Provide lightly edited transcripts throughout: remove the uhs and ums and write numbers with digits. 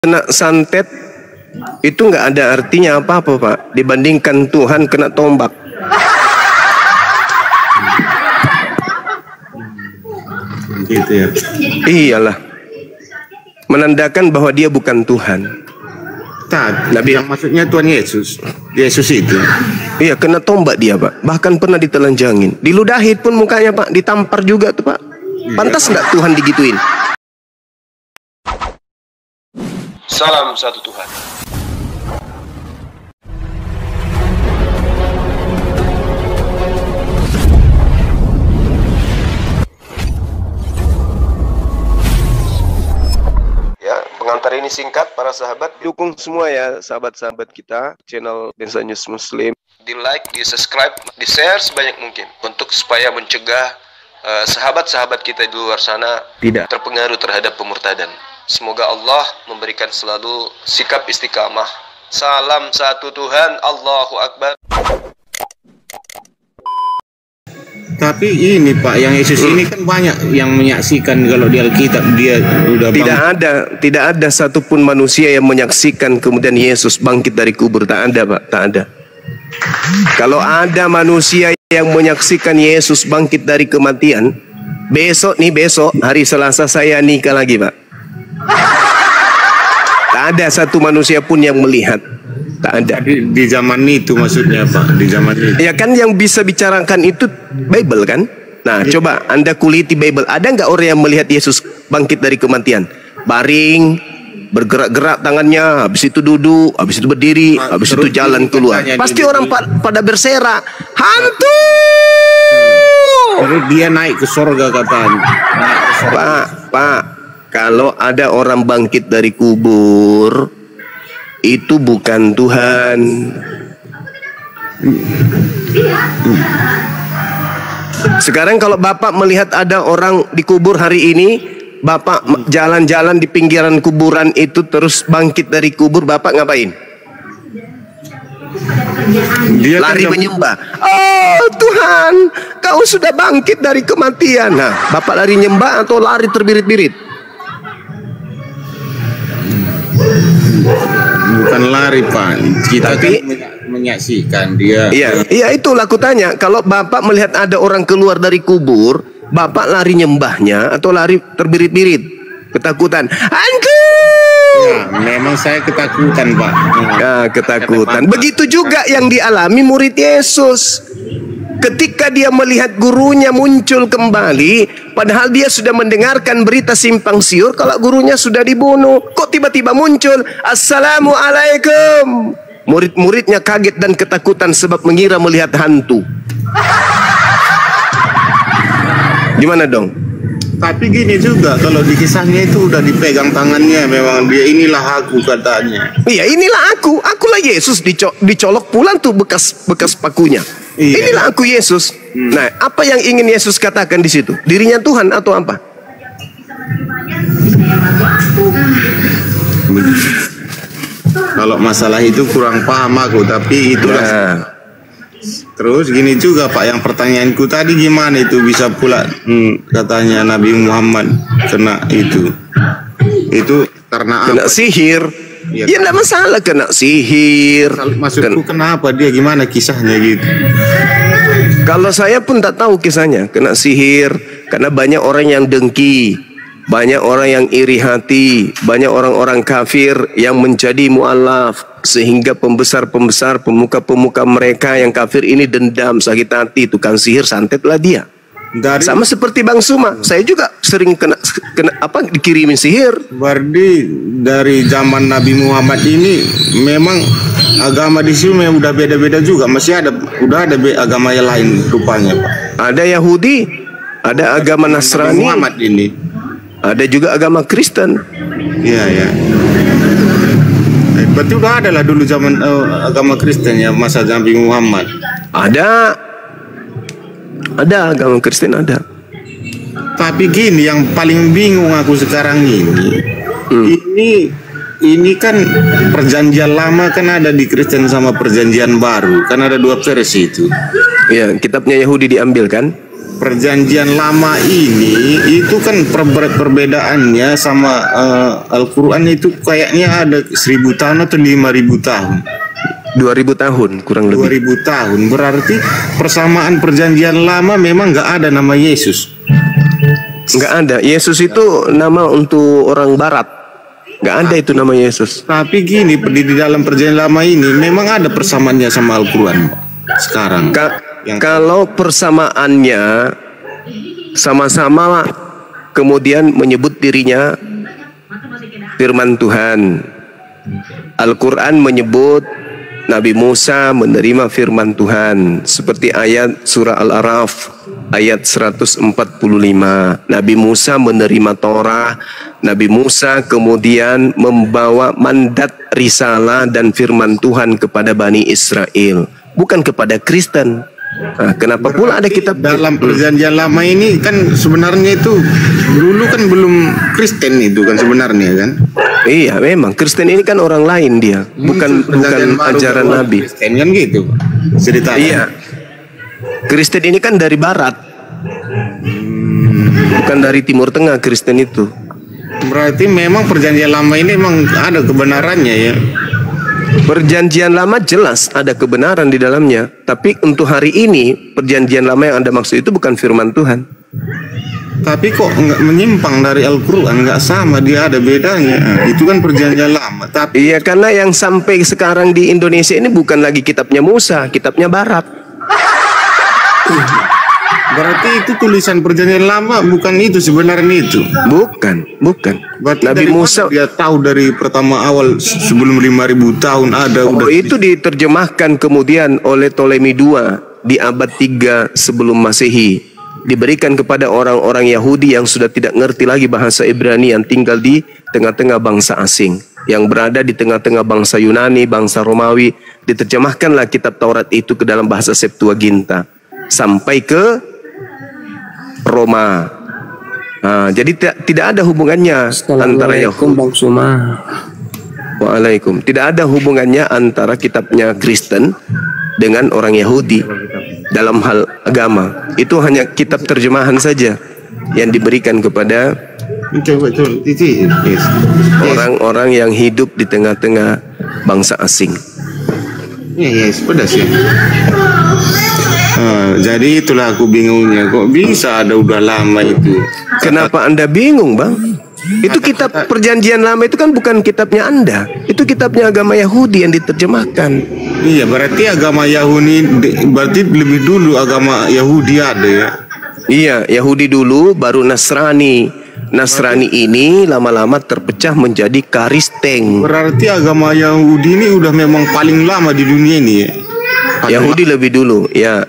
kena santet itu nggak ada artinya apa-apa, Pak, dibandingkan Tuhan kena tombak. Gitu ya. Iyalah, menandakan bahwa dia bukan Tuhan. Tak, Nabi yang maksudnya Tuhan Yesus. Yesus itu. Iya, kena tombak dia, Pak. Bahkan pernah ditelanjangin, diludahin pun mukanya, Pak, ditampar juga tuh, Pak. Pantas nggak Tuhan digituin? Salam satu Tuhan. Ya, pengantar ini singkat, para sahabat. Dukung semua ya, sahabat-sahabat kita, channel Densa News Muslim. Di like, di subscribe, di share sebanyak mungkin, untuk supaya mencegah sahabat-sahabat kita di luar sana tidak terpengaruh terhadap pemurtadan. Semoga Allah memberikan selalu sikap istiqamah. Salam satu Tuhan, Allahu Akbar. Tapi ini Pak, yang Yesus ini kan banyak yang menyaksikan kalau di Alkitab dia udah Tidak ada satupun manusia yang menyaksikan kemudian Yesus bangkit dari kubur. Tak ada, Pak, tak ada. Kalau ada manusia yang menyaksikan Yesus bangkit dari kematian, besok hari Selasa saya nikah lagi, Pak. Tak ada satu manusia pun yang melihat. Tak ada. Di zaman itu maksudnya Pak, di zaman itu. Ya kan yang bisa bicarakan itu Bible kan. Nah coba Anda kuliti Bible. Ada nggak orang yang melihat Yesus bangkit dari kematian? Baring, bergerak-gerak tangannya, habis itu duduk, habis itu berdiri, habis itu jalan keluar. Pasti orang pada berserak, hantu. Terus dia naik ke surga katanya. Pak, kalau ada orang bangkit dari kubur, itu bukan Tuhan. Sekarang kalau Bapak melihat ada orang dikubur hari ini, Bapak jalan-jalan di pinggiran kuburan itu terus bangkit dari kubur, Bapak ngapain? Dia lari menyembah. Oh Tuhan, Kau sudah bangkit dari kematian. Nah, Bapak lari nyembah atau lari terbirit-birit? Bukan lari Pak, kita kan menyaksikan dia. Iya itulah aku tanya. Kalau Bapak melihat ada orang keluar dari kubur, Bapak lari nyembahnya atau lari terbirit-birit? Ketakutan. Hantu. Ya, memang saya ketakutan Pak. Ya, ketakutan. Begitu juga yang dialami murid Yesus. Ketika dia melihat gurunya muncul kembali, padahal dia sudah mendengarkan berita simpang siur kalau gurunya sudah dibunuh. Kok tiba-tiba muncul, Assalamualaikum. Murid-muridnya kaget dan ketakutan sebab mengira melihat hantu. Gimana dong? Tapi gini juga, kalau di kisahnya itu udah dipegang tangannya, memang dia inilah aku katanya. Iya, inilah aku. Akulah Yesus, dicolok pulang tuh bekas pakunya. Iya. Inilah aku Yesus. Nah, apa yang ingin Yesus katakan di situ? Dirinya Tuhan atau apa? Kalau masalah itu kurang paham aku, tapi itulah. Nah. Terus gini juga Pak, yang pertanyaanku tadi gimana itu bisa pula katanya Nabi Muhammad kena itu karena kena apa? Sihir. Ya enggak masalah kena sihir. Maksudku kenapa dia, gimana kisahnya gitu? Kalau saya pun tak tahu kisahnya. Kena sihir karena banyak orang yang dengki, banyak orang yang iri hati, banyak orang-orang kafir yang menjadi mu'alaf, sehingga pembesar-pembesar, pemuka-pemuka mereka yang kafir ini dendam, sakit hati, tukang sihir santetlah dia. Sama seperti Bang Suma, saya juga sering kena dikirimin sihir. Berarti dari zaman Nabi Muhammad ini memang agama di sini udah beda-beda juga, udah ada agama yang lain rupanya Pak. Ada Yahudi, ada agama Nasrani, Muhammad ini. Ada juga agama Kristen. Iya. Berarti udah ada lah dulu zaman agama Kristen ya, masa Nabi Muhammad. Ada agama Kristen ada. Tapi gini, yang paling bingung aku sekarang ini kan perjanjian lama kan ada di Kristen sama perjanjian baru, kan ada dua versi itu. Ya, kitabnya Yahudi diambil kan? perjanjian lama ini itu kan perbedaannya sama Al-Quran itu kayaknya ada 1000 tahun atau 5000 tahun. 2000 tahun kurang lebih. 2000 tahun berarti persamaan perjanjian lama memang nggak ada nama Yesus. Nggak ada. Yesus itu nama untuk orang barat. Nggak ada itu nama Yesus. Tapi gini, di dalam perjanjian lama ini memang ada persamaannya sama Al-Quran sekarang. Kalau persamaannya sama-sama kemudian menyebut dirinya firman Tuhan. Al-Quran menyebut Nabi Musa menerima firman Tuhan seperti ayat surah Al-A'raf ayat 145. Nabi Musa menerima Torah. Nabi Musa kemudian membawa mandat risalah dan firman Tuhan kepada Bani Israel, bukan kepada Kristen. Nah, kenapa pula ada kitab dalam perjanjian lama ini kan sebenarnya itu dulu kan belum Kristen itu kan sebenarnya kan? Iya, memang Kristen ini kan orang lain dia, bukan ajaran Nabi. Kristen kan gitu ceritanya. Iya, Kristen ini kan dari Barat, bukan dari Timur Tengah. Kristen itu berarti memang perjanjian lama ini memang ada kebenarannya ya. Perjanjian lama jelas ada kebenaran di dalamnya, tapi untuk hari ini perjanjian lama yang Anda maksud itu bukan firman Tuhan. Tapi kok nggak menyimpang dari Al-Quran, nggak sama, dia ada bedanya. Itu kan perjanjian lama. Tapi iya, karena yang sampai sekarang di Indonesia ini bukan lagi kitabnya Musa, kitabnya Barat. berarti itu tulisan perjanjian lama bukan itu sebenarnya itu. Bukan. Berarti Nabi Musa dia tahu dari pertama awal sebelum 5000 tahun ada. Oh, itu diterjemahkan kemudian oleh Ptolemy II di abad 3 sebelum Masehi. Diberikan kepada orang-orang Yahudi yang sudah tidak ngerti lagi bahasa Ibrani, yang tinggal di tengah-tengah bangsa asing, yang berada di tengah-tengah bangsa Yunani, bangsa Romawi. Diterjemahkanlah kitab Taurat itu ke dalam bahasa Septuaginta sampai ke Roma. Nah, jadi tidak ada hubungannya antara Yahudi. Bang Suma. Waalaikum. Tidak ada hubungannya antara kitabnya Kristen dengan orang Yahudi dalam hal agama. Itu hanya kitab terjemahan saja yang diberikan kepada orang-orang yang hidup di tengah-tengah bangsa asing. Yes, pedas ya. Jadi itulah aku bingungnya, kok bisa ada udah lama itu. Kenapa Anda bingung, Bang? Itu kitab perjanjian lama itu kan bukan kitabnya Anda. Itu kitabnya agama Yahudi yang diterjemahkan. Iya, berarti agama Yahudi, berarti lebih dulu agama Yahudi ada ya. Iya, Yahudi dulu baru Nasrani. Nasrani ini lama-lama terpecah menjadi Kristen. Berarti agama Yahudi ini udah memang paling lama di dunia ini ya. Yahudi lebih dulu, ya.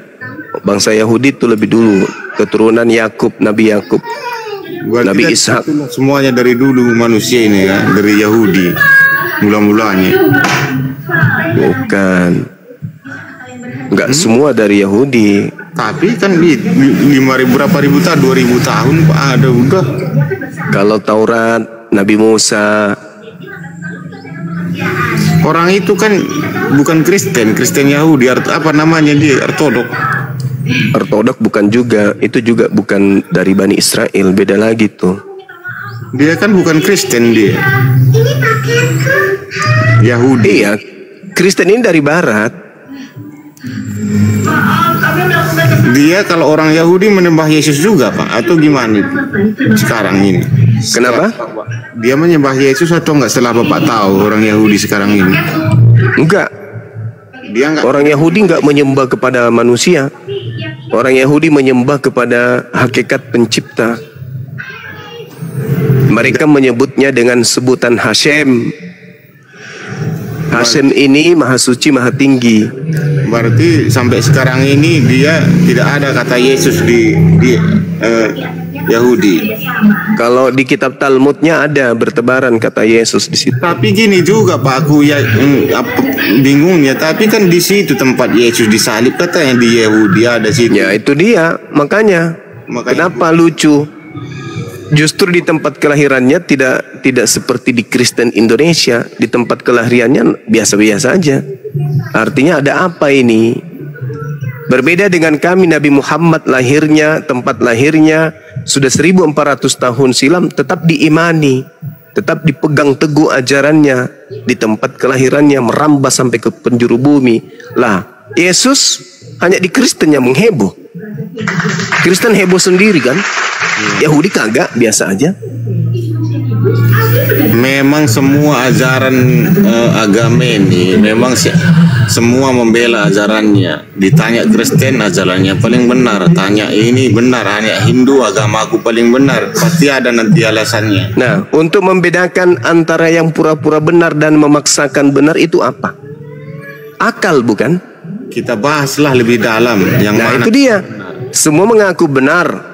Bangsa Yahudi itu lebih dulu, keturunan Yakub, Nabi Yakub, Nabi Ishak. Semuanya dari dulu manusia ini ya, dari Yahudi mula-mulanya. Bukan, nggak semua dari Yahudi. Tapi kan di 5000 berapa ribu tahun, 2000 tahun ada udah. Kalau Taurat, Nabi Musa. Orang itu kan bukan Kristen Yahudi, apa namanya dia, Ortodok bukan juga, itu juga bukan dari Bani Israel, beda lagi tuh. Dia kan bukan Kristen dia. Yahudi. Iya, Kristen ini dari Barat. Dia kalau orang Yahudi menyembah Yesus juga, Pak, atau gimana itu sekarang ini? Kenapa? Dia menyembah Yesus atau enggak setelah Bapak tahu orang Yahudi sekarang ini? Enggak. Dia enggak. Orang Yahudi enggak menyembah kepada manusia. Orang Yahudi menyembah kepada hakikat pencipta. Mereka menyebutnya dengan sebutan Hashem. Hashem ini maha suci, maha tinggi. Berarti sampai sekarang ini dia tidak ada kata Yesus di Yahudi. Kalau di kitab Talmudnya ada bertebaran kata Yesus di situ. Tapi gini juga Pak, aku ya bingungnya. Tapi kan di situ tempat Yesus disalib, katanya di Yahudi ada situ. Ya itu dia, makanya kenapa lucu? Justru di tempat kelahirannya tidak seperti di Kristen Indonesia. Di tempat kelahirannya biasa-biasa aja. Artinya ada apa ini? Berbeda dengan kami, Nabi Muhammad lahirnya, tempat lahirnya sudah 1400 tahun silam tetap diimani, tetap dipegang teguh ajarannya, di tempat kelahirannya merambah sampai ke penjuru bumi. Lah, Yesus hanya di Kristen yang mengheboh. Kristen heboh sendiri kan? Yahudi kagak, biasa aja. Memang semua ajaran agama ini memang semua membela ajarannya. Ditanya Kristen ajarannya paling benar, tanya ini benar, hanya Hindu agama aku paling benar, pasti ada nanti alasannya. Nah, untuk membedakan antara yang pura-pura benar dan memaksakan benar itu apa? Akal, bukan? Kita bahaslah lebih dalam yang Nah, mana. itu dia. Semua mengaku benar.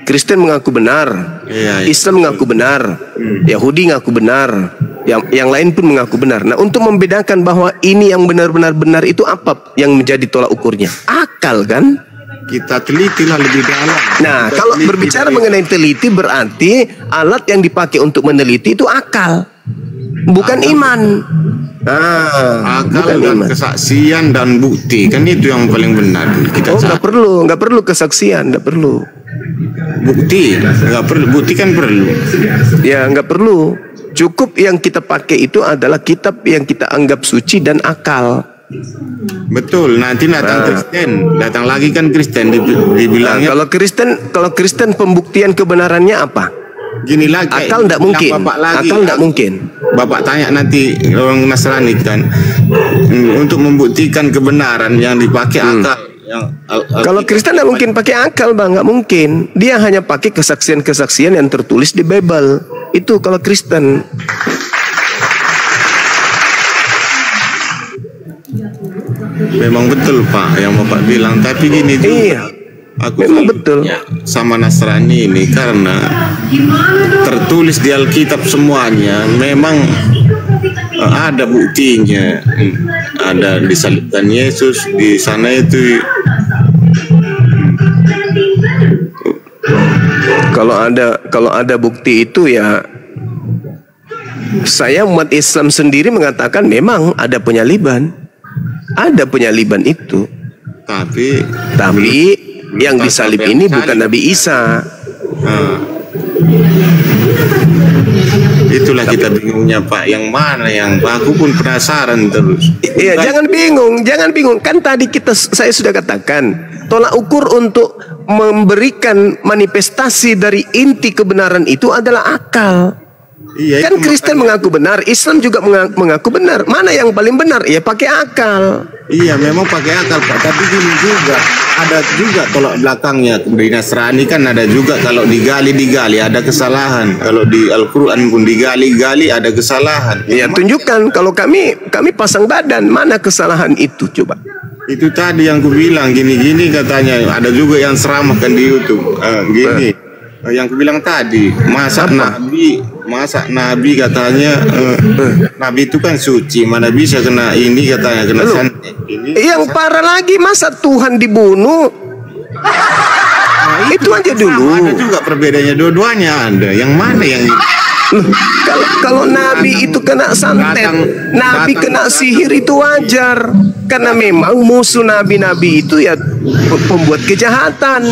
Kristen mengaku benar, Iya. Islam mengaku benar, Yahudi mengaku benar, yang lain pun mengaku benar. Nah, untuk membedakan bahwa ini yang benar-benar benar itu apa yang menjadi tolak ukurnya? Akal, kan? Kita telitilah lebih dalam. Nah, Kita kalau teliti berbicara dari- mengenai teliti berarti alat yang dipakai untuk meneliti itu akal, bukan iman. akal Bukan dan iman. kesaksian dan bukti, kan itu yang paling benar kita Oh, cari. nggak perlu kesaksian, nggak perlu. Bukti nggak perlu, bukti kan perlu. Ya, nggak perlu. Cukup yang kita pakai itu adalah kitab yang kita anggap suci dan akal. Betul, nanti datang Kristen, datang lagi kan Kristen Nah, dibilangnya kalau Kristen pembuktian kebenarannya apa? gini lagi. Akal nggak mungkin. Bapak lagi, Akal nggak mungkin. Bapak tanya nanti orang Nasrani kan, untuk membuktikan kebenaran yang dipakai akal. Kalau Kristen nggak mungkin pakai akal, bang, nggak mungkin. Dia hanya pakai kesaksian-kesaksian yang tertulis di Bible. Itu kalau Kristen. Memang betul Pak yang Bapak bilang, tapi gini juga. Iya, Aku memang selalu betul. sama Nasrani ini karena tertulis di Alkitab semuanya memang ada buktinya. Ada disalibkan Yesus di sana itu. Kalau ada bukti itu ya, saya umat Islam sendiri mengatakan memang ada penyaliban. Ada penyaliban itu. Tapi Yang disalib ini bukan Nabi Isa. Itulah kita bingungnya Pak. Yang mana yang aku pun penasaran terus. Iya, jangan bingung. Kan tadi saya sudah katakan, tolak ukur untuk memberikan manifestasi dari inti kebenaran itu adalah akal. Iya, Kan itu Kristen mengaku benar, Islam juga mengaku benar. Mana yang paling benar? Ya pakai akal. Iya memang pakai akal Pak, tapi gini juga ada juga tolak belakangnya. Di Nasrani kan ada juga kalau digali ada kesalahan. Kalau di Al-Quran pun digali ada kesalahan. Ya tunjukkan, kalau kami pasang badan, mana kesalahan itu coba. Itu tadi yang kubilang gini-gini katanya. Ada juga yang seramahkan di YouTube. Gini. Yang kubilang tadi, masa nabi katanya nabi itu kan suci, mana bisa kena ini katanya kena santet ini. Yang parah lagi, masa Tuhan dibunuh? Itu aja dulu. Ada juga perbedaannya, dua-duanya ada. Yang mana yang Kalau Nabi itu kena santet, Nabi kena sihir itu wajar. Karena memang musuh Nabi-Nabi itu ya pembuat kejahatan.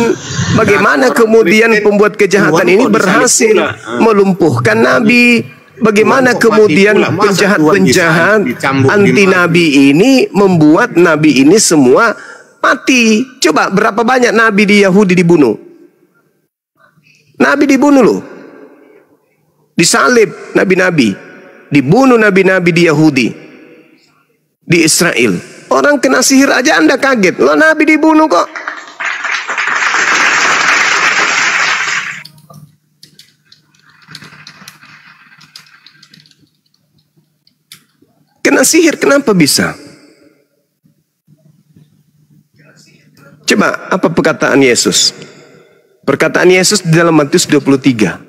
Bagaimana kemudian pembuat kejahatan ini berhasil melumpuhkan Nabi? Bagaimana kemudian penjahat-penjahat anti Nabi ini membuat Nabi ini semua mati? Coba berapa banyak Nabi di Yahudi dibunuh? Nabi dibunuh loh. Disalib nabi-nabi, dibunuh nabi-nabi di Yahudi, di Israel. Orang kena sihir aja Anda kaget, lo nabi dibunuh kok. Kena sihir kenapa bisa? Coba apa perkataan Yesus? Perkataan Yesus di dalam Matius 23.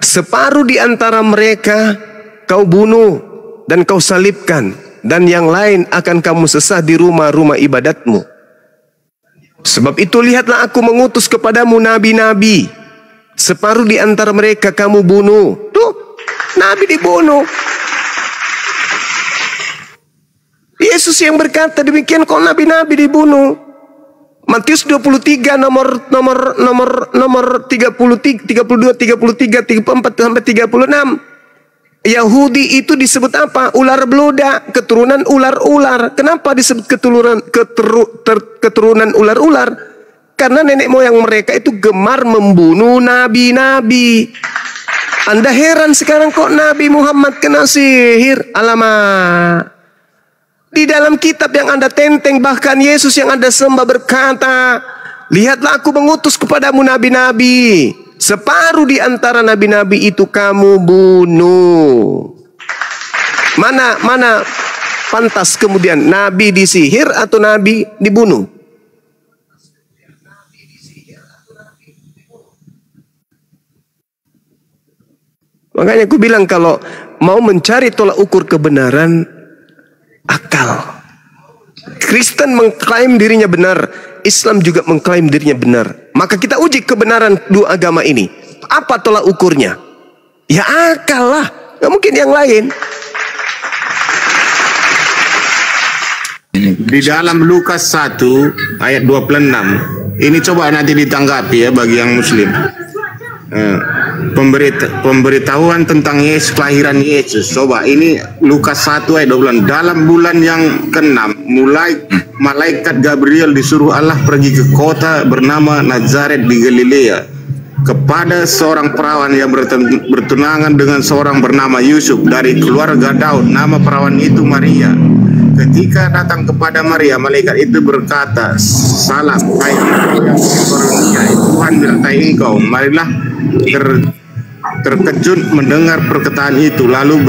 Separuh di antara mereka kau bunuh dan kau salibkan, dan yang lain akan kamu sesah di rumah-rumah ibadatmu. Sebab itu lihatlah aku mengutus kepadamu nabi-nabi. Separuh di antara mereka kamu bunuh. Tuh, nabi dibunuh. Yesus yang berkata demikian kok nabi-nabi dibunuh. Matius 23 nomor 33, 32, 33, 34 sampai 36. Yahudi itu disebut apa? Ular beludak, keturunan ular-ular. Kenapa disebut keturunan ular-ular? Karena nenek moyang mereka itu gemar membunuh nabi-nabi. Anda heran sekarang kok Nabi Muhammad kena sihir? Alamak. Di dalam kitab yang Anda tenteng, bahkan Yesus yang Anda sembah berkata, lihatlah aku mengutus kepadamu nabi-nabi. Separuh di antara nabi-nabi itu kamu bunuh. Mana pantas kemudian nabi disihir atau nabi dibunuh? Makanya aku bilang kalau mau mencari tolak ukur kebenaran, akal. Kristen mengklaim dirinya benar, Islam juga mengklaim dirinya benar. Maka kita uji kebenaran dua agama ini. Apa tolak ukurnya? Ya akal lah, nggak mungkin yang lain. Di dalam Lukas 1 ayat 26, ini coba nanti ditanggapi ya bagi yang muslim. Pemberitahuan tentang Yesus, kelahiran Yesus. Coba ini Lukas 1 ayat 26. Dalam bulan yang ke-6 mulai malaikat Gabriel disuruh Allah pergi ke kota bernama Nazaret di Galilea kepada seorang perawan yang bertunangan dengan seorang bernama Yusuf dari keluarga Daud. Nama perawan itu Maria. Ketika datang kepada Maria, malaikat itu berkata, salam, hai yang karunia, Tuhan menyertai engkau. Marilah terkejut mendengar perkataan itu, lalu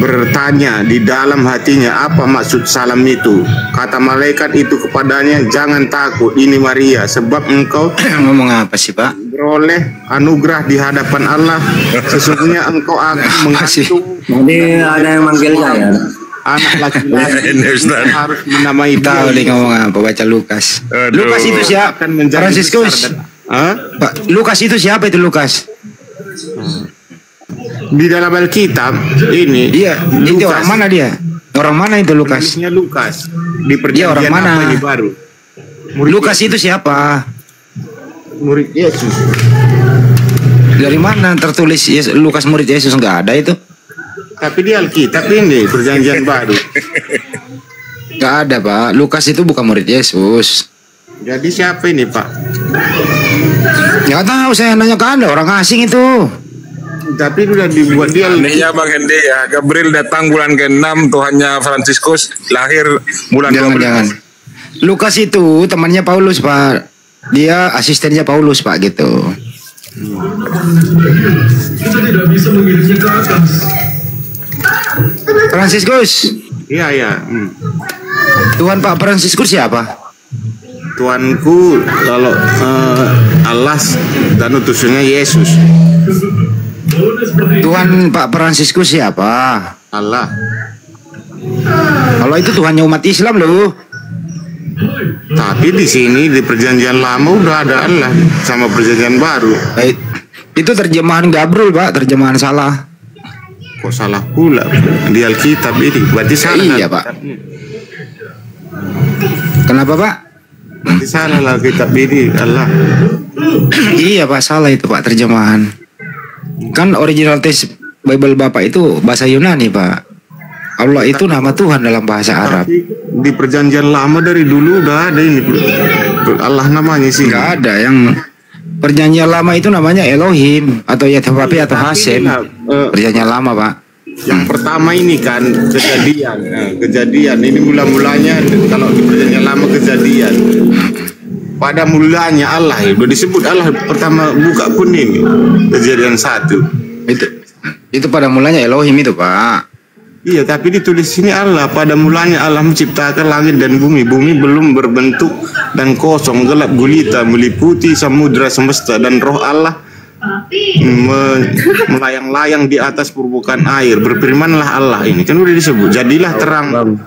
bertanya di dalam hatinya, apa maksud salam itu? Kata malaikat itu kepadanya, jangan takut, ini Maria, sebab engkau ngomong apa sih Pak? Beroleh anugerah di hadapan Allah. Sesungguhnya engkau akan mengandung. Ini ada yang manggilnya ya. Anak laki-laki harus menamai tahu dia ngomong apa, baca Lukas. Lukas itu siapa? Fransiskus. Pak, Lukas itu siapa itu Lukas? Di dalam Alkitab ini. Iya, itu orang mana dia? Orang mana itu Lukas? Penulisnya Lukas. Di perjanjian orang mana? Apa ini baru? Lukas itu siapa? Murid Yesus. Dari mana tertulis Lukas murid Yesus? Enggak ada itu. Tapi di Alkitab ini perjanjian baru. Enggak ada Pak. Lukas itu bukan murid Yesus. Jadi siapa ini Pak? Nggak tahu, saya nanya ke Anda, orang asing itu. Tapi sudah dibuat dia. Anehnya Bang Hende ya, Gabriel datang bulan ke-6, Tuhannya Fransiskus lahir bulan 12. Jangan. Lukas itu temannya Paulus Pak. Dia asistennya Paulus Pak gitu. Kita tidak bisa mengirimnya ke atas. Fransiskus. Iya. Tuhan Pak Fransiskus siapa? Tuanku kalau Allah dan utusannya Yesus. Tuhan Pak Fransiskus siapa? Allah. Kalau itu Tuhannya umat Islam loh. Tapi di sini di perjanjian lama udah ada Allah sama perjanjian baru. Itu terjemahan Gabriel Pak, terjemahan salah. Kok salah pula di Alkitab ini? Berarti salah. Iya Pak. Kenapa Pak? Berarti salah lah Alkitab ini Allah. Iya Pak, salah itu Pak terjemahan. Kan original text Bible Bapak itu bahasa Yunani Pak. Allah itu nama Tuhan dalam bahasa Arab. Di perjanjian lama dari dulu udah ada ini Allah namanya sih. Enggak ada yang perjanjian lama itu namanya Elohim atau Yahweh atau Hasem. Perjanjian lama Pak. Yang pertama ini kan kejadian ini mula-mulanya kalau di perjanjian lama kejadian. Pada mulanya Allah udah disebut Allah pertama buka pun ini kejadian 1. Itu pada mulanya Elohim itu Pak. Iya, tapi ditulis sini Allah pada mulanya Allah menciptakan langit dan bumi. Bumi belum berbentuk dan kosong, gelap gulita meliputi samudra semesta, dan roh Allah melayang-layang di atas permukaan air. Berfirmanlah Allah, ini kan udah disebut, jadilah terang.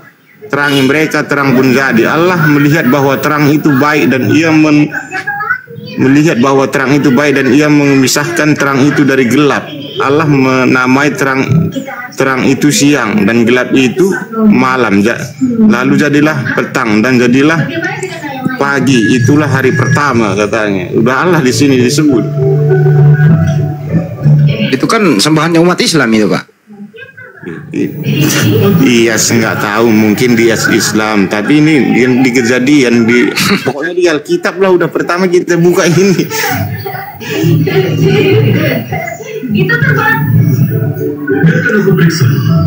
Terangi mereka, terang pun jadi. Allah melihat bahwa terang itu baik dan ia memisahkan terang itu dari gelap. Allah menamai terang itu siang dan gelap itu malam. Lalu jadilah petang dan jadilah pagi. Itulah hari pertama katanya. Udah Allah di sini disebut. Itu kan sembahannya umat Islam itu, Pak. Iya, nggak tahu, mungkin dia Islam, tapi ini yang di kejadian pokoknya di Alkitab lah udah pertama kita buka ini.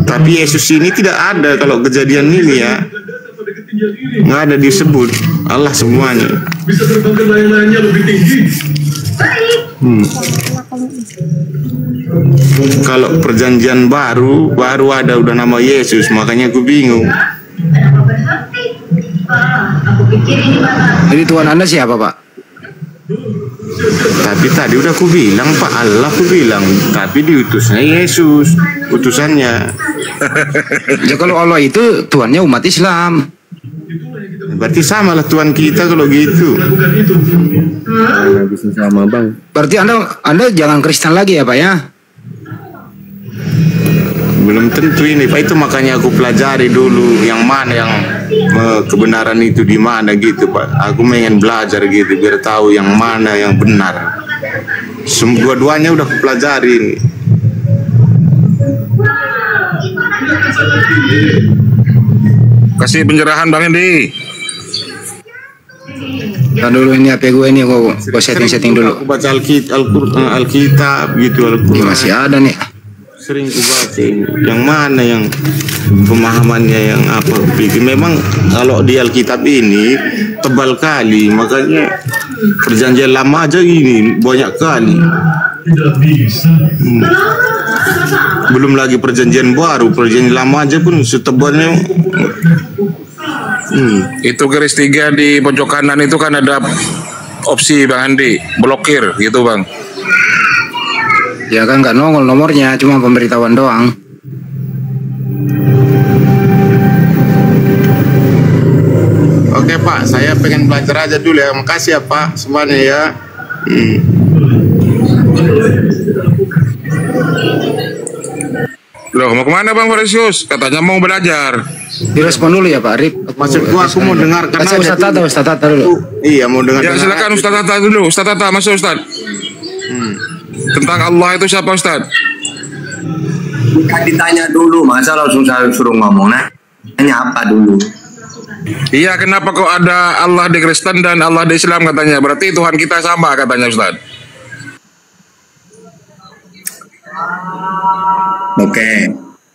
Tapi Yesus ini tidak ada kalau kejadian ini ya, nggak ada disebut Allah semuanya. Bisa terbang ke layang-layangnya lebih tinggi. Kalau perjanjian baru ada udah nama Yesus, makanya aku bingung. Jadi Tuhan Anda siapa, Pak? Tapi tadi udah aku bilang Pak, Allah aku bilang, tapi diutusnya Yesus, utusannya. Ya kalau Allah itu Tuhannya umat Islam. Berarti sama lah Tuhan kita kalau gitu. Bisa sama bang. Berarti Anda jangan Kristen lagi ya, Pak ya? Belum tentu ini Pak, itu makanya aku pelajari dulu yang mana yang kebenaran itu di mana gitu Pak. Aku pengen belajar gitu biar tahu yang mana yang benar. Dua-duanya udah aku pelajari ini. Kasih pencerahan Bang Hendi. Nah dulu ini HP gue ini gue setting dulu. Aku baca Alkitab gitu, Ini masih ada nih. sering ku baca ini. Yang mana yang pemahamannya yang apa pikir. Memang kalau di Alkitab ini tebal kali, makanya perjanjian lama aja ini banyak kali. Tidak bisa. Belum lagi perjanjian baru, perjanjian lama aja pun setebalnya. Itu garis 3 di pojok kanan itu kan ada opsi Bang Andi, blokir gitu Bang. Ya kan nggak nongol nomornya, cuma pemberitahuan doang. Oke Pak, saya pengen belajar aja dulu ya. Makasih ya Pak semuanya ya. Loh mau kemana Bang Farisius? Katanya mau belajar. Direspon dulu ya Pak Arif. Maksud gua aku mau dengarkan Kasih aja Ustaz Tata dulu. Iya mau dengar. Ya silakan Ustaz Tata dulu. Ustaz Tata masuk Ustaz. Tentang Allah itu siapa Ustaz? Kan ditanya dulu, masa langsung saya suruh ngomong. Nanya apa dulu? Iya, kenapa kok ada Allah di Kristen dan Allah di Islam katanya? Berarti Tuhan kita sama katanya Ustaz. Oke.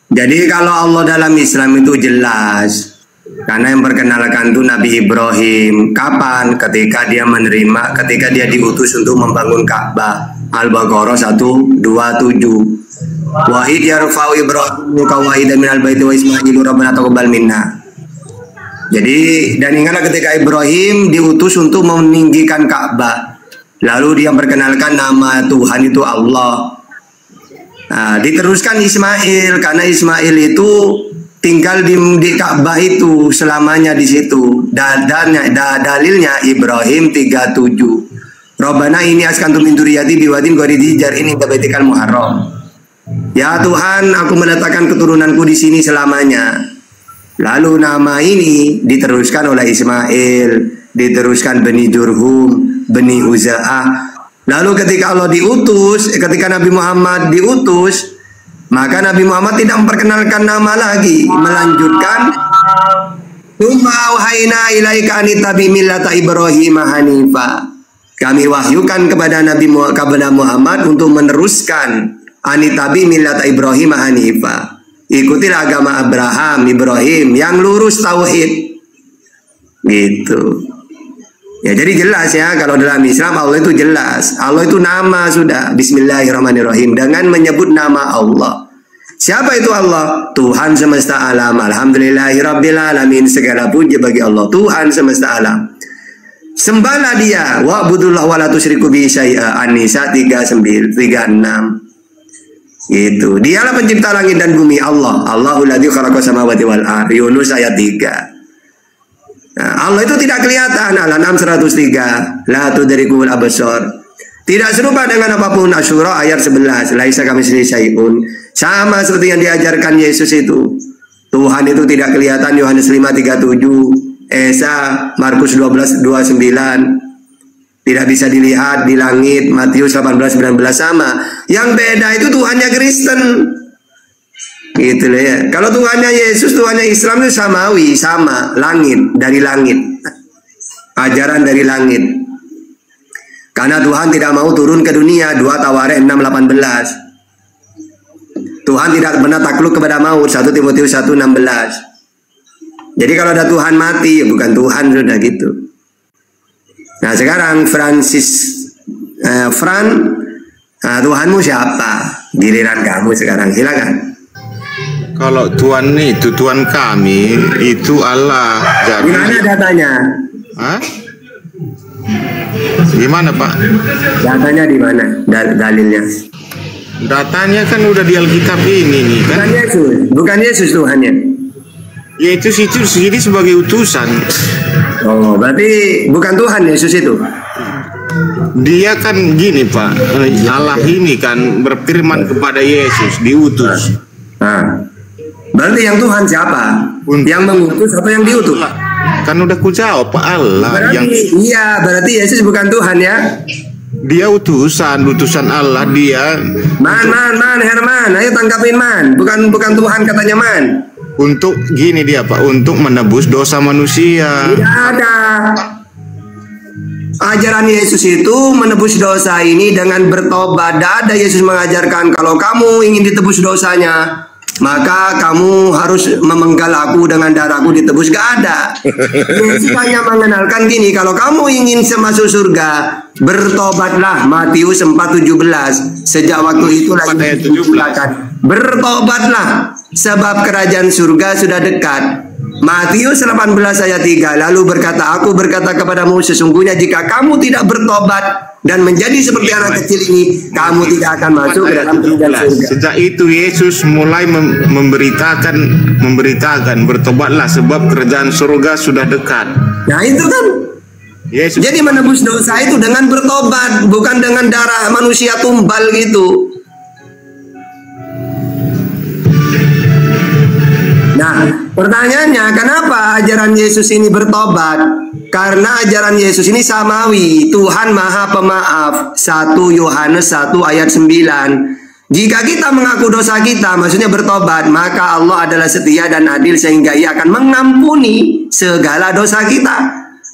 Jadi kalau Allah dalam Islam itu jelas. Karena yang perkenalkan itu Nabi Ibrahim. Kapan? Ketika dia diutus untuk membangun Ka'bah. Al-Baqarah 127. Wahid yarfa'u Ibrahim qawaida minal baiti wa Ismailu rabbana taqabbal minna. Jadi dan ingatlah ketika Ibrahim diutus untuk meninggikan Ka'bah. Lalu dia memperkenalkan nama Tuhan itu Allah. Nah, diteruskan Ismail karena Ismail itu tinggal di Ka'bah itu selamanya di situ. Dalilnya Ibrahim 37. Rabbana ini askantu min dzurriyyati biwadin ghairi dzi zar'in inda baitikal muharram. Ya Tuhan, aku meletakkan keturunanku di sini selamanya. Lalu nama ini diteruskan oleh Ismail, diteruskan Bani Jurhum, Bani Huza'ah. Lalu ketika Allah diutus, ketika Nabi Muhammad diutus, maka Nabi Muhammad tidak memperkenalkan nama lagi, melanjutkan Tsumma auhayna ilaika an ittabi millata Ibrahim hanifa. Kami wahyukan kepada Muhammad untuk meneruskan anitabi millata Ibrahim hanifa. Ikutilah agama Ibrahim yang lurus tauhid. Gitu. Ya jadi jelas ya kalau dalam Islam Allah itu jelas. Allah itu nama sudah. Bismillahirrahmanirrahim. Dengan menyebut nama Allah. Siapa itu Allah? Tuhan semesta alam. Alhamdulillahirabbil alamin. Segala puji bagi Allah. Tuhan semesta alam. Sembahlah dia, wa'budullah wa la tusyriku bihi syai'a. An-Nisa 36. Gitu. Dialah pencipta langit dan bumi, Allah. Allahul ladzi khalaqas samawati wal ardh. Yunus ayat 3. Nah, Allah itu tidak kelihatan. Al-An'am 103. La tudrikul absar. Tidak serupa dengan apapun. Asyura ayat 11. Laisa kamitslihi syai'un. Sama seperti yang diajarkan Yesus itu. Tuhan itu tidak kelihatan, Yohanes 5:37. Esa Markus 12:29. Tidak bisa dilihat di langit, Matius 18:19 sama. Yang beda itu Tuhannya Kristen. Gitu loh ya. Kalau Tuhannya Yesus, Tuhannya Islam itu samawi, sama, langit, dari langit. Ajaran dari langit. Karena Tuhan tidak mau turun ke dunia, 2 Tawarikh 6:18. Tuhan tidak pernah takluk kepada maut, 1 Timotius 1:16. Jadi kalau ada Tuhan mati, ya bukan Tuhan, sudah gitu. Nah sekarang Tuhanmu siapa? Giliran kamu sekarang, silakan. Kalau Tuhan itu, Tuhan kami itu Allah. Jadi, gimana datanya? Hah? Gimana Pak? Datanya di mana? Dalilnya? Datanya kan udah di Alkitab ini nih kan. Bukan Yesus Tuhannya. Yesus itu sendiri sebagai utusan. Oh, berarti bukan Tuhan Yesus itu. Dia kan gini Pak, Allah ini kan berfirman kepada Yesus, diutus. Nah, berarti yang Tuhan siapa? Yang mengutus atau yang diutus? Kan udah ku jawab Pak, Allah berarti, yang. Iya, berarti Yesus bukan Tuhan ya? Dia utusan Allah dia. Man, Herman, ayo tangkapin man. Bukan Tuhan katanya man. Untuk gini dia Pak, untuk menebus dosa manusia. Tidak ada. Ajaran Yesus itu menebus dosa ini dengan bertobat. Tidak ada Yesus mengajarkan kalau kamu ingin ditebus dosanya, maka kamu harus memenggal aku dengan darahku ditebus. Gak ada. Yesus hanya mengenalkan gini, kalau kamu ingin masuk surga, bertobatlah. Matius 4:17. Sejak waktu itu lagi dikatakan, bertobatlah sebab kerajaan surga sudah dekat. Matius 18 ayat 3. Lalu aku berkata kepadamu, sesungguhnya jika kamu tidak bertobat dan menjadi seperti anak kecil ini, kamu tidak akan masuk ke dalam kerajaan surga. Sejak itu Yesus mulai memberitakan bertobatlah sebab kerajaan surga sudah dekat. Nah itu kan Yesus. Jadi menebus dosa itu dengan bertobat, bukan dengan darah manusia tumbal gitu. Nah, pertanyaannya kenapa ajaran Yesus ini bertobat? Karena ajaran Yesus ini samawi, Tuhan Maha Pemaaf. 1 Yohanes 1 ayat 9. Jika kita mengaku dosa kita, maksudnya bertobat, maka Allah adalah setia dan adil sehingga Ia akan mengampuni segala dosa kita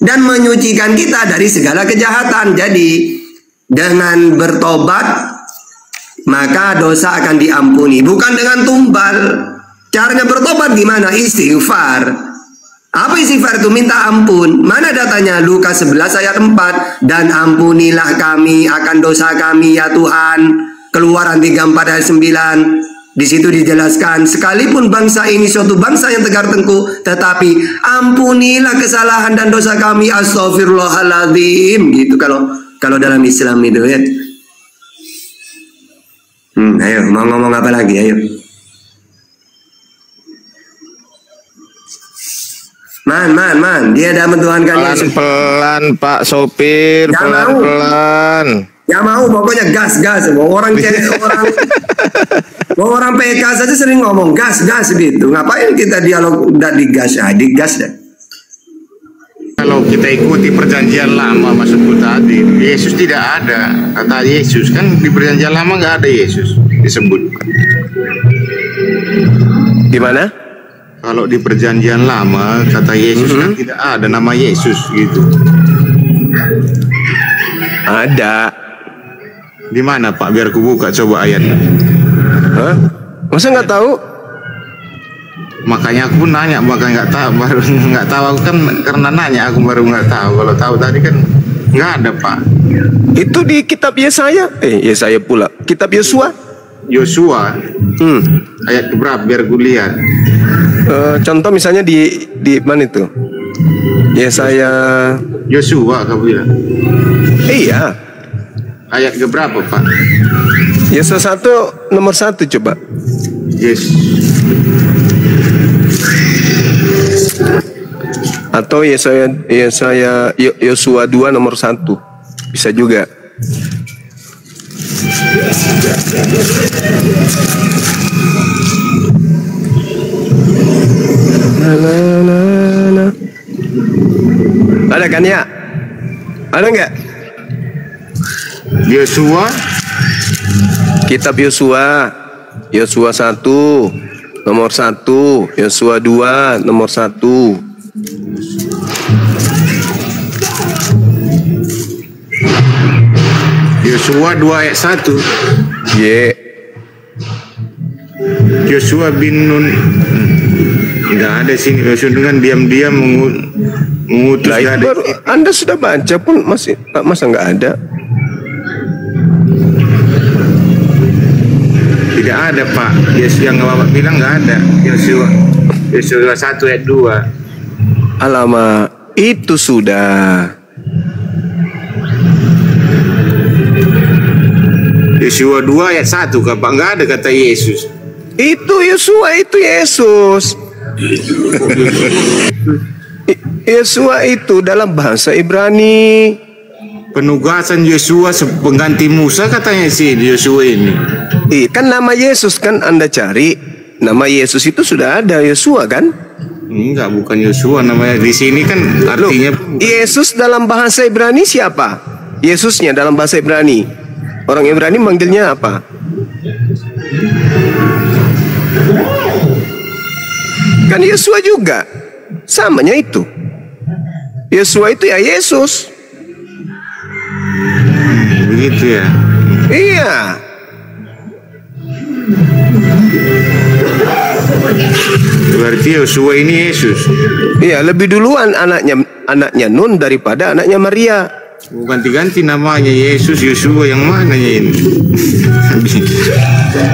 dan menyucikan kita dari segala kejahatan. Jadi, dengan bertobat maka dosa akan diampuni, bukan dengan tumbal. Caranya bertobat gimana? Istighfar. Apa istighfar itu? Minta ampun. Mana datanya? Lukas 11 ayat 4. Dan ampunilah kami akan dosa kami ya Tuhan. Keluaran 34 ayat 9. Di situ dijelaskan, sekalipun bangsa ini suatu bangsa yang tegar tengkuk, tetapi ampunilah kesalahan dan dosa kami. Astaghfirullahaladzim. Gitu kalau dalam Islam itu ya. Ayo mau ngomong apa lagi? Ayo. Man, dia dah mentuhankan Yesus. Pelan-pelan Pak sopir, pelan-pelan. Ya mau, pokoknya gas. Orang PK saja sering ngomong gas gitu. Ngapain kita dialog digas deh. Kalau kita ikuti perjanjian lama maksudku tadi, Yesus tidak ada. Kata Yesus kan di perjanjian lama nggak ada Yesus disebut. Gimana? Kalau di perjanjian lama kata Yesus kan tidak ada nama Yesus gitu. Ada. Di mana Pak? Biar ku buka coba ayatnya. Hah? Masa nggak tahu? Makanya aku nanya, makanya nggak tahu aku kan karena nanya aku baru nggak tahu. Kalau tahu tadi kan nggak ada Pak. Itu di kitab Yesaya. Yesaya pula. Kitab Yosua. Ayat berapa? Biar gue lihat. Contoh misalnya di mana itu? Yesaya. Yosua kau bilang. Iya. Ayat berapa Pak? Yesaya 1 nomor 1 coba. Yes. Atau Yesaya Yosua 2 nomor 1. Bisa juga. Ada kan ya? Ada nggak? Yosua, Kitab Yosua, Yosua 1 nomor 1, Yosua 2 nomor 1. Yosua 2 ayat 1. Ye, Yosua bin Nun. Nggak ada sini. Yosua kan diam-diam mengutus. lah itu Nggak ada. baru Anda sudah baca pun masih masa nggak ada? Tidak ada, Pak. Yesus yang Bapak bilang nggak ada. Yosua 1 ayat 2. Alamak, itu sudah. Yosua 2 ayat 1, Pak. Nggak ada kata Yesus. Itu Yosua, itu Yesus. Yosua itu dalam bahasa Ibrani. Penugasan Yosua pengganti Musa katanya sih Yosua ini. Kan nama Yesus kan Anda cari. Nama Yesus itu sudah ada, Yosua kan? Enggak, bukan Yosua namanya. Di sini kan Loh, artinya Yesus dalam bahasa Ibrani siapa? Yesusnya dalam bahasa Ibrani. Orang Ibrani manggilnya apa? Kan Yosua juga. Samanya itu. Yosua itu ya Yesus. begitu ya. Iya. Berarti Yosua ini Yesus. Iya, lebih duluan anaknya Nun daripada anaknya Maria. Ganti-ganti namanya Yesus, Yosua yang mananya ini?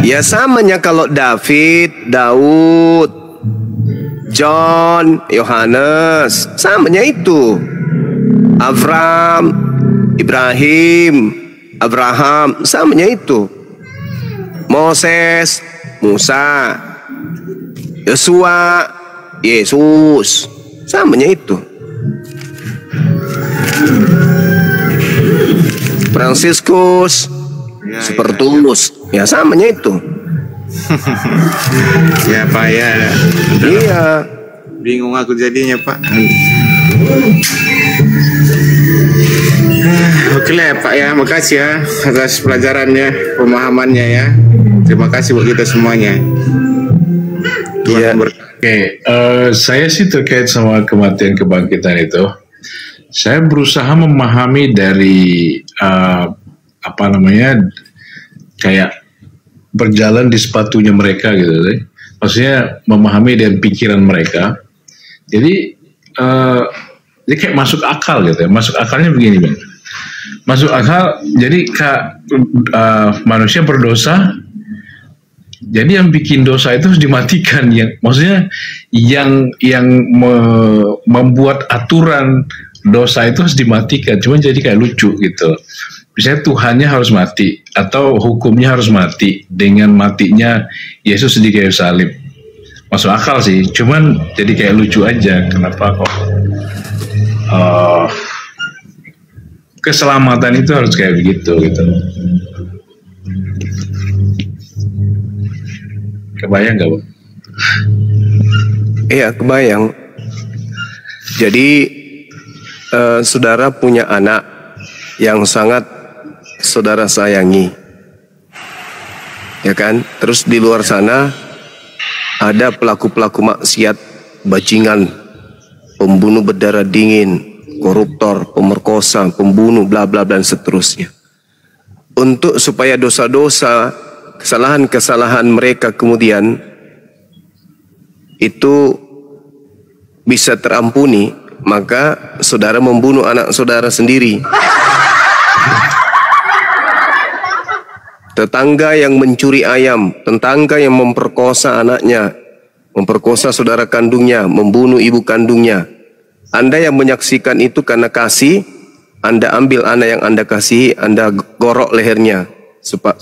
Ya samanya kalau David, Daud, John, Yohanes, samanya itu. Abraham, samanya itu. Moses, Musa, Yosua, Yesus, samanya itu. Fransiskus, Spertus, ya samanya itu. Ya Pak ya. Iya. Bingung aku jadinya Pak. Oke lah Pak ya, makasih ya atas pelajarannya, pemahamannya ya. Terima kasih buat kita semuanya. Iya. Oke, saya sih terkait sama kematian kebangkitan itu, saya berusaha memahami dari kayak berjalan di sepatunya mereka gitu, maksudnya memahami dan pikiran mereka. Jadi dia kayak masuk akal gitu ya. Masuk akalnya begini Bang. Masuk akal. Jadi manusia berdosa. Jadi yang bikin dosa itu harus dimatikan. Maksudnya yang membuat aturan dosa itu harus dimatikan. Cuma jadi kayak lucu gitu. Misalnya Tuhannya harus mati atau hukumnya harus mati dengan matinya Yesus di kayu salib. Masuk akal sih, cuman jadi kayak lucu aja. Kenapa kok keselamatan itu harus kayak begitu gitu. Kebayang gak, Bu? Iya, kebayang. Jadi saudara punya anak yang sangat saudara sayangi, ya kan? Terus di luar sana ada pelaku-pelaku maksiat, bajingan, pembunuh berdarah dingin, koruptor, pemerkosa, pembunuh, bla bla dan seterusnya. Untuk supaya dosa-dosa, kesalahan-kesalahan mereka kemudian itu bisa terampuni, maka saudara membunuh anak saudara sendiri. Tetangga yang mencuri ayam, tetangga yang memperkosa anaknya, memperkosa saudara kandungnya, membunuh ibu kandungnya. Anda yang menyaksikan itu karena kasih, Anda ambil anak yang Anda kasihi, Anda gorok lehernya,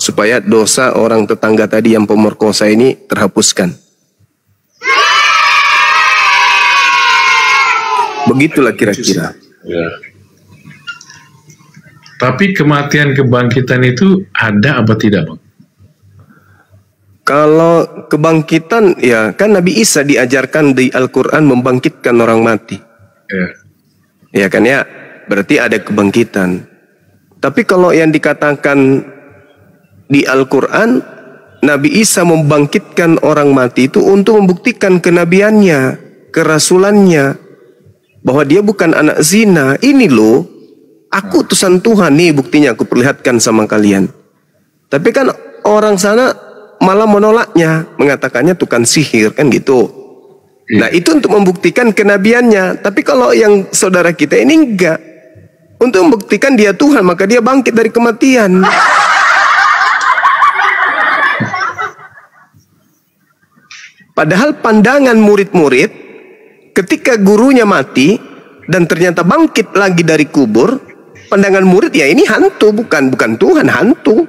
supaya dosa orang tetangga tadi yang pemerkosa ini terhapuskan. Begitulah kira-kira. Ya. Tapi kematian kebangkitan itu ada apa tidak, Bang? Kalau kebangkitan, ya kan Nabi Isa diajarkan di Al-Quran membangkitkan orang mati. Ya. Ya kan ya, berarti ada kebangkitan. Tapi kalau yang dikatakan di Al-Quran, Nabi Isa membangkitkan orang mati itu untuk membuktikan kenabiannya, kerasulannya, bahwa dia bukan anak zina. Ini loh, aku utusan Tuhan nih, buktinya aku perlihatkan sama kalian. Tapi kan orang sana malah menolaknya, mengatakannya tukang sihir, kan gitu. Nah itu untuk membuktikan kenabiannya. Tapi kalau yang saudara kita ini enggak, untuk membuktikan dia Tuhan, maka dia bangkit dari kematian. Padahal pandangan murid-murid ketika gurunya mati dan ternyata bangkit lagi dari kubur, pandangan murid ya ini hantu, bukan Tuhan, hantu.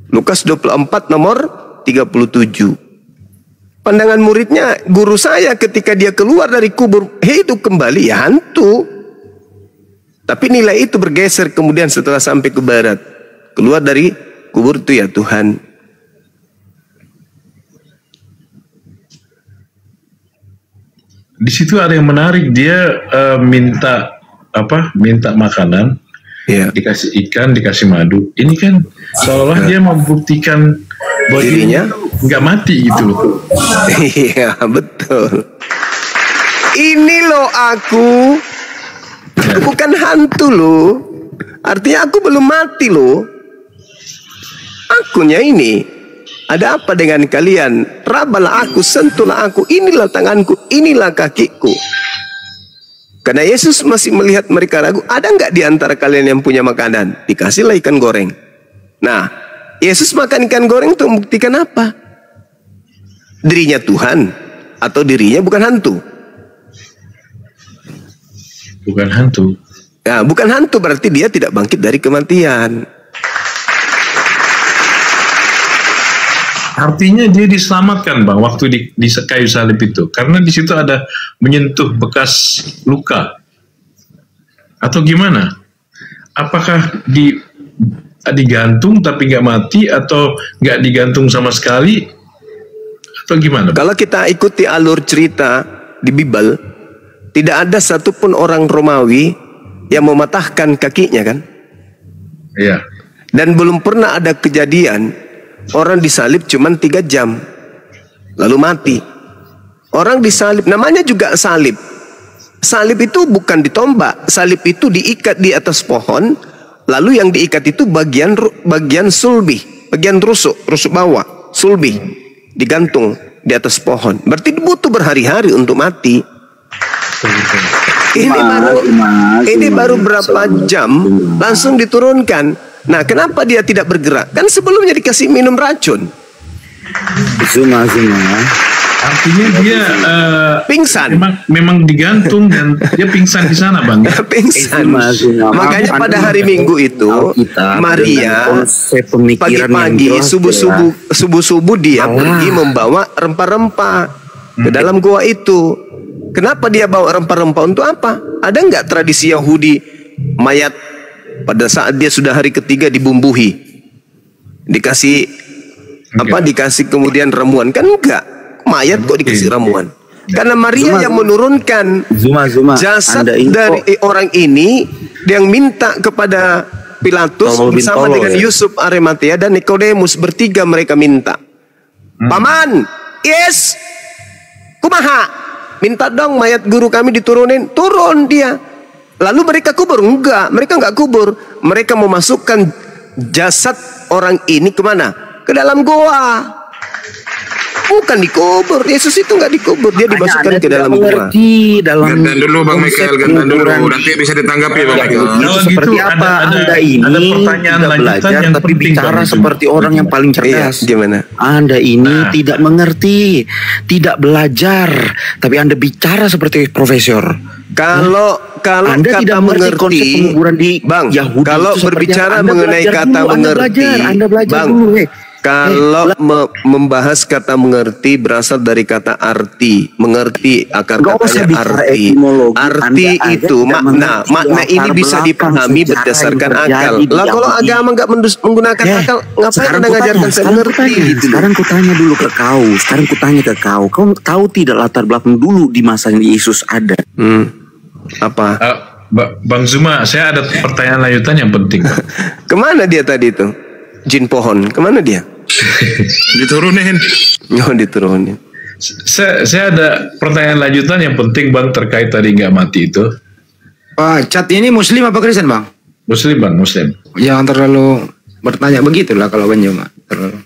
Lukas 24 nomor 37. Pandangan muridnya, guru saya ketika dia keluar dari kubur hidup kembali, ya hantu. Tapi nilai itu bergeser kemudian setelah sampai ke barat. Keluar dari kubur itu ya Tuhan. Di situ ada yang menarik, dia minta makanan. Ya. Dikasih ikan, dikasih madu. Ini kan seolah-olah dia membuktikan bahwa dirinya nggak mati gitu loh. Iya betul. Ini loh aku bukan hantu loh. Artinya aku belum mati loh. Akunya ini. Ada apa dengan kalian? Rabalah aku, sentuhlah aku. Inilah tanganku, inilah kakiku. Karena Yesus masih melihat mereka ragu. Ada nggak di antara kalian yang punya makanan? Dikasihlah ikan goreng. Nah, Yesus makan ikan goreng untuk membuktikan apa? Dirinya Tuhan atau dirinya bukan hantu? Bukan hantu. Nah, bukan hantu berarti dia tidak bangkit dari kematian. Artinya dia diselamatkan, Bang, waktu di kayu salib itu. Karena di situ ada menyentuh bekas luka. Atau gimana? Apakah digantung tapi nggak mati, atau nggak digantung sama sekali, atau gimana? Kalau kita ikuti alur cerita di Bible, tidak ada satupun orang Romawi yang mematahkan kakinya, kan? Iya. Dan belum pernah ada kejadian orang disalib cuma 3 jam lalu mati. Orang disalib, namanya juga salib. Salib itu bukan ditombak, salib itu diikat di atas pohon, lalu yang diikat itu bagian sulbi, bagian rusuk bawah, sulbi digantung di atas pohon. Berarti butuh berhari-hari untuk mati. Ini baru berapa jam langsung diturunkan. Nah, kenapa dia tidak bergerak? Kan sebelumnya dikasih minum racun. Zuma. Artinya dia pingsan. Memang digantung dan dia pingsan di sana, Bang. Pingsan. Makanya pada hari Minggu itu Maria pagi-pagi subuh-subuh dia pergi membawa rempah-rempah ke dalam gua itu. Kenapa dia bawa rempah-rempah untuk apa? Ada nggak tradisi Yahudi mayat pada saat dia sudah hari ketiga dibumbuhi, dikasih dikasih kemudian ramuan? Kan enggak, mayat kok dikasih ramuan. Karena Maria yang menurunkan jasad dari orang ini, yang minta kepada Pilatus bersama dengan Yusuf Arimatea dan Nikodemus, bertiga mereka minta, Paman, yes, kumaha, minta dong mayat guru kami diturunin. Turun dia. Lalu mereka kubur? Enggak, mereka enggak kubur. Mereka memasukkan jasad orang ini kemana? Ke dalam goa. Bukan dikubur. Yesus itu enggak dikubur, dia dimasukkan ke dalam goa. Gantan dulu Bang Michael, gantan dulu. Nanti bisa ditanggapi Bang Michael. Seperti apa Anda ini tidak belajar tapi bicara seperti orang yang paling cerdas? Gimana? Anda ini tidak mengerti, tidak belajar, tapi Anda bicara seperti profesor. Kalau Anda kata tidak mengerti konsep penguburan di Bang, Yahudi, kalau berbicara mengenai kata mengerti, Anda belajar Bang, dulu, Kalau membahas kata mengerti berasal dari kata arti. Mengerti akar katanya arti. Arti itu makna. Makna ini bisa dipahami berdasarkan akal. Lah kalau agama nggak menggunakan akal, ngapain Anda ngajarkan saya mengerti? Sekarang ku tanya dulu ke kau. Sekarang ku tanya ke kau. Kau tahu tidak latar belakang dulu di masa Yesus ada? Apa? Bang Zuma, saya ada pertanyaan lanjutan yang penting, Bang. Kemana dia tadi itu? Jin pohon, kemana dia? Diturunin. Oh, diturunin. Saya ada pertanyaan lanjutan yang penting, Bang, terkait tadi nggak mati itu. Pak Cat ini Muslim apa Kristen, Bang? Muslim, Bang, Muslim. Jangan terlalu bertanya begitulah kalau Bang Juma. Terlalu.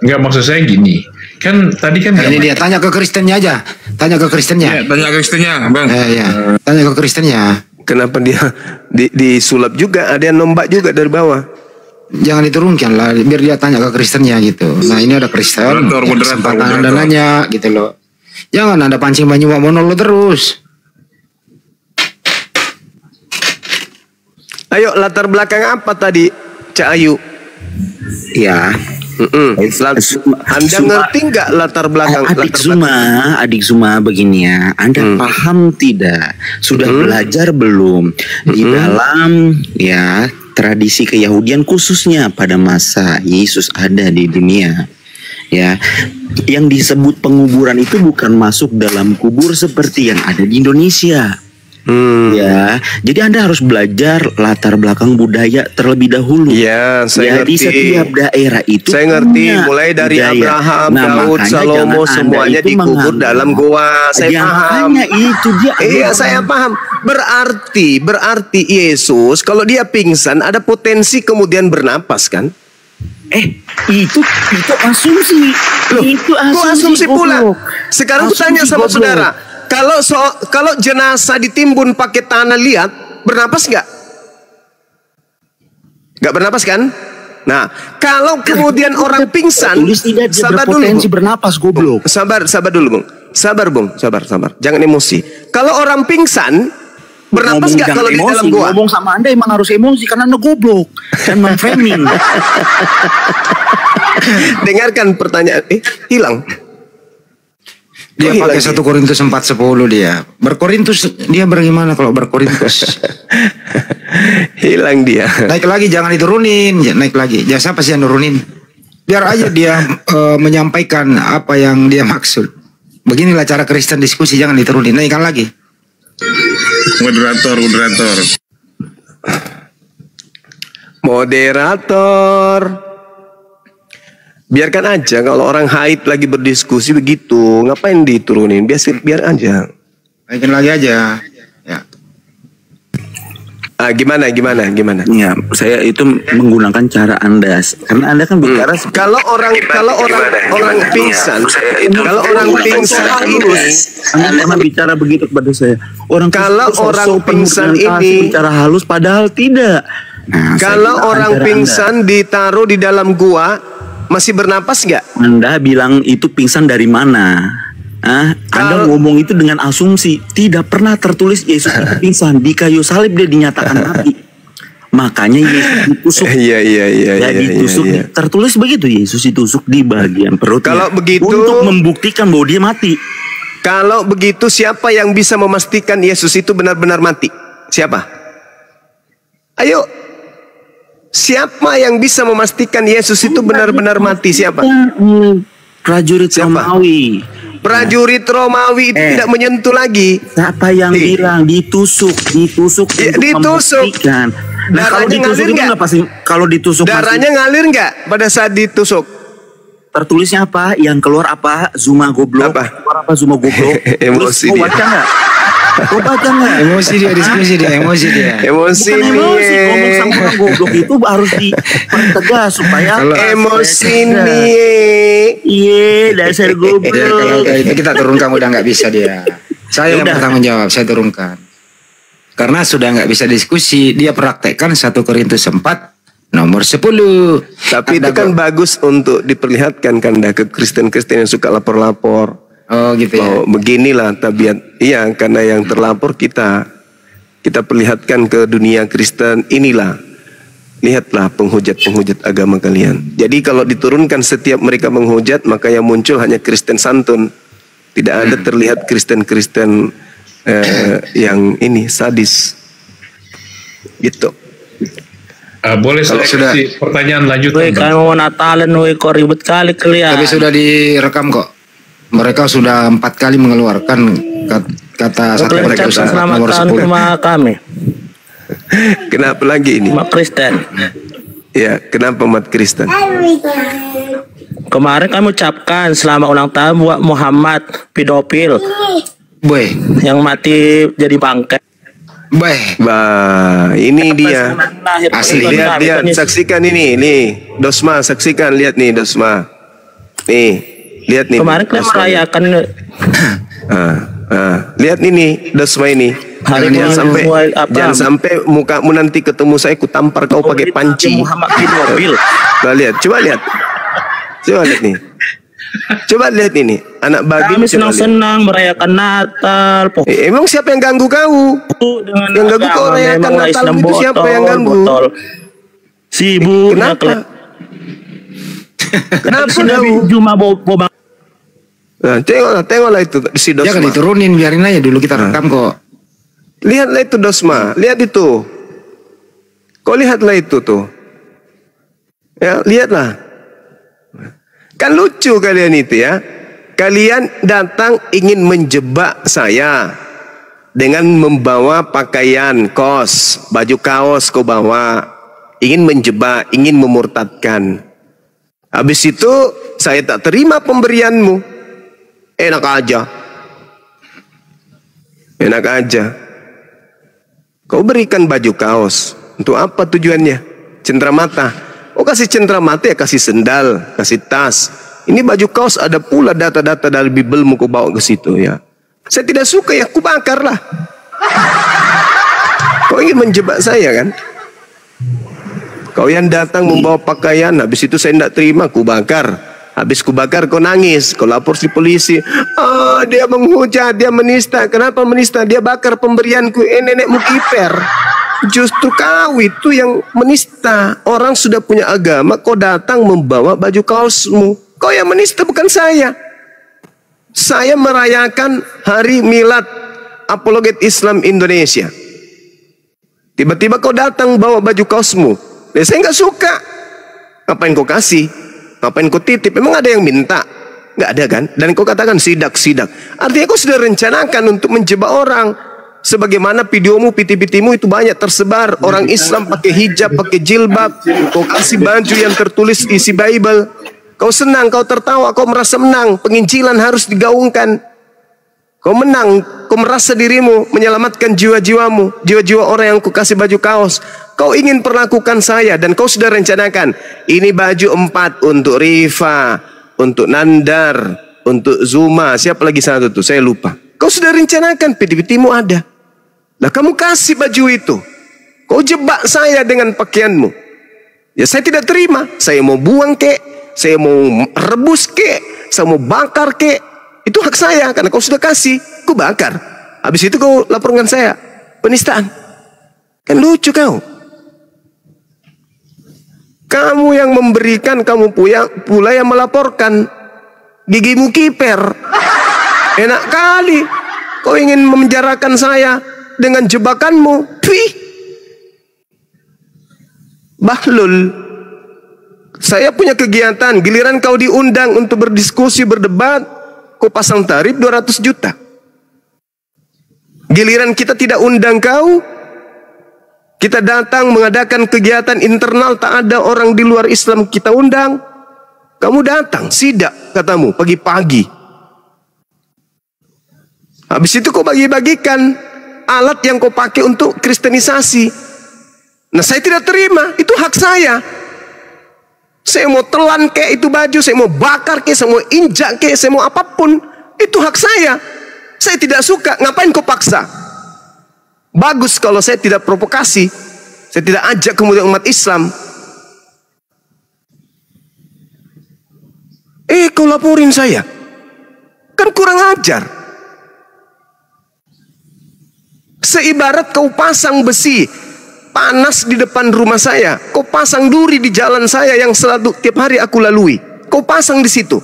Nggak, maksud saya gini. Kan tadi kan ini dia tanya ke Kristennya aja. Tanya ke Kristennya. Ya, tanya ke Kristennya, Bang. Ya. Tanya ke Kristennya. Kenapa dia disulap juga? Ada yang nombak juga dari bawah. Jangan diturunkan lah, biar dia tanya ke Kristennya gitu. Nah ini ada Kristen, kesempatan Anda nanya gitu loh. Jangan Anda pancing Bang Juma monolog terus. Ayo, latar belakang apa tadi, Cak Ayu? Ya. Anda ngerti nggak latar belakang? Adik Zuma begini ya. Anda paham tidak? Sudah belajar belum di dalam ya tradisi Keyahudian khususnya pada masa Yesus ada di dunia? Ya, yang disebut penguburan itu bukan masuk dalam kubur seperti yang ada di Indonesia. Ya, jadi Anda harus belajar latar belakang budaya terlebih dahulu. Ya, saya ngerti. Di setiap daerah itu saya ngerti, mulai dari budaya. Abraham, Daud, Salomo semuanya dikubur dalam goa. Saya paham. Itu dia. Iya, saya paham. Berarti Yesus kalau dia pingsan ada potensi kemudian bernapas kan? Itu asumsi. Loh, itu asumsi pula. Sekarang aku tanya sama saudara. Kalau jenazah ditimbun pakai tanah liat, bernapas nggak? Nggak bernapas kan? Nah, kalau kemudian orang pingsan, sabar dulu. Bernapas goblok. Sabar dulu, Bung. Sabar. Jangan emosi. Kalau orang pingsan, bernapas nggak kalau di dalam gua? Ngomong sama Anda emang harus emosi karena Anda goblok dan memframing. Dengarkan pertanyaan. Hilang. Dia pakai 1 Korintus 4:10 dia. Berkorintus dia bagaimana kalau berkorintus? Hilang dia. Naik lagi, jangan diturunin. Naik lagi. Ya siapa sih yang nurunin? Biar aja dia menyampaikan apa yang dia maksud. Beginilah cara Kristen diskusi, jangan diturunin. Naikkan lagi. Moderator. Biarkan aja kalau orang haid lagi berdiskusi begitu, ngapain diturunin? Biar aja. Naikin lagi aja. Ya. Gimana? Ya, saya itu menggunakan cara Anda karena Anda kan bicara kalau orang pingsan ini Anda bicara begitu kepada saya. Orang pingsan ini bicara halus padahal tidak. Nah, kalau orang pingsan ditaruh di dalam gua masih bernapas nggak? Anda bilang itu pingsan dari mana? Anda ngomong itu dengan asumsi. Tidak pernah tertulis Yesus pingsan. Di kayu salib dia dinyatakan mati. Makanya Yesus ditusuk. Iya. Ditusuk. Tertulis begitu, Yesus ditusuk di bagian perut. Kalau begitu, untuk membuktikan bahwa dia mati. Kalau begitu, siapa yang bisa memastikan Yesus itu benar-benar mati? Siapa? Ayo. Siapa yang bisa memastikan Yesus itu benar-benar mati? Siapa? Prajurit Romawi. Prajurit Romawi itu tidak menyentuh lagi. Siapa yang bilang ditusuk? Ditusuk. Nah, darahnya ngalir nggak? Kalau ditusuk darahnya ngalir nggak pada saat ditusuk? Tertulisnya apa? Yang keluar apa? Zuma goblok. Keluar apa Zuma goblok? Emosi dia. Baca nggak? Kau baca nggak? Emosi dia, diskusi dia, emosi dia. Emosi ngomong sama orang goblok itu harus dipertegas supaya emosi nih. Iya, dasar goblok. Kalau itu kita turunkan udah nggak bisa dia. Saya yang bertanggung jawab, saya turunkan. Karena sudah nggak bisa diskusi, dia praktekkan 1 Korintus 4 nomor 10. Tapi itu kan bagus untuk diperlihatkan kan ke Kristen-Kristen yang suka lapor-lapor. Oh gitu ya. Beginilah tabiat. Iya, karena yang terlapor kita perlihatkan ke dunia Kristen, inilah Lihatlah penghujat-penghujat agama kalian. Jadi kalau diturunkan setiap mereka menghujat, maka yang muncul hanya Kristen santun. Tidak ada terlihat Kristen-Kristen yang ini sadis. Gitu. Boleh saya kasih pertanyaan lanjutan? Woi, kamu mau Natalan, woi, kok ribet kali kalian. Tapi sudah direkam kok. Mereka sudah 4 kali mengeluarkan kata satu mereka selamat tahun sama kami. Kenapa lagi ini? Umat Kristen. Ya, kenapa umat Kristen? Kemarin kami ucapkan selamat ulang tahun buat Muhammad pedofil. Boy, yang mati jadi bangkai. Bah, ini dia. Asli. Lihat, saksikan ini, nih. Dosma, saksikan, lihat nih Dosma. Nih, lihat nih. Kemarin kalian merayakan. Lihat ini Dosma ini. Jangan sampai mukamu nanti ketemu saya, ku tampar kau pakai panci. Nah, lihat, coba lihat nih. Coba lihat ini, anak babi. Kami senang-senang merayakan Natal. Emang siapa yang ganggu kau? Yang ganggu kau merayakan Natal itu siapa yang ganggu? Sibuk. Kenapa? Kenapa kau? Cuma bawa. Nah, tengoklah itu si Dosma. Jangan diturunin, biarin aja dulu kita rekam kok. Lihatlah itu Dosma, lihat itu. Kau lihatlah itu tuh. Ya, lihatlah. Kan lucu kalian itu ya. Kalian datang ingin menjebak saya dengan membawa pakaian kos, baju kaos kau bawa. Ingin menjebak, ingin memurtadkan. Habis itu saya tak terima pemberianmu. Enak aja. Enak aja. Kau berikan baju kaos. Untuk apa tujuannya? Cenderamata. Oh, kasih cenderamata ya kasih sendal, kasih tas. Ini baju kaos ada pula data-data dari Biblemu kau bawa ke situ ya. Saya tidak suka ya, ku bakarlah. Kau ingin menjebak saya kan? Kau yang datang membawa pakaian, habis itu saya tidak terima, ku bakar. Habis ku bakar kau nangis, kau lapor si polisi. Oh, dia menghujat, dia menista. Kenapa menista? Dia bakar pemberianku. Nenekmu kiper. Justru kau itu yang menista. Orang sudah punya agama, kau datang membawa baju kaosmu. Kau yang menista, bukan saya. Saya merayakan hari milad apologet Islam Indonesia. Tiba-tiba kau datang bawa baju kaosmu. Saya nggak suka. Ngapain kau kasih? Ngapain kau titip? Memang ada yang minta? Nggak ada kan? Dan kau katakan sidak. Artinya kau sudah rencanakan untuk menjebak orang. Sebagaimana videomu, PT-PTmu itu banyak tersebar. Orang Islam pakai hijab, pakai jilbab. Kau kasih baju yang tertulis isi Bible. Kau senang, kau tertawa, kau merasa menang. Penginjilan harus digaungkan. Kau menang, kau merasa dirimu menyelamatkan jiwa-jiwamu. Jiwa-jiwa orang yang kau kasih baju kaos. Kau ingin perlakukan saya dan kau sudah rencanakan. Ini baju 4 untuk Rifa, untuk Nandar, untuk Zuma. Siapa lagi satu tuh? Saya lupa. Kau sudah rencanakan, PT-PTmu ada. Nah, kamu kasih baju itu. Kau jebak saya dengan pakaianmu. Ya, saya tidak terima. Saya mau buang kek, saya mau rebus kek, saya mau bakar kek. Itu hak saya karena kau sudah kasih. Kau bakar. Habis itu kau laporkan saya penistaan. Kan lucu kau. Kamu yang memberikan, kamu pula yang melaporkan. Gigimu kiper. Enak kali. Kau ingin memenjarakan saya dengan jebakanmu. Pih. Bahlul. Saya punya kegiatan. Giliran kau diundang untuk berdiskusi, berdebat. Kau pasang tarif 200 juta. Giliran kita tidak undang kau. Kita datang mengadakan kegiatan internal, tak ada orang di luar Islam kita undang. Kamu datang, sidak katamu pagi-pagi. Habis itu kau bagi-bagikan alat yang kau pakai untuk kristenisasi. Nah, saya tidak terima, itu hak saya. Saya mau telan kayak itu baju, saya mau bakar kayak, saya mau injak kayak, saya mau apapun. Itu hak saya. Saya tidak suka, ngapain kau paksa? Bagus kalau saya tidak provokasi. Saya tidak ajak kemudian umat Islam. Kau laporin saya. Kan kurang ajar. Seibarat kau pasang besi panas di depan rumah saya. Kau pasang duri di jalan saya yang selalu tiap hari aku lalui. Kau pasang di situ.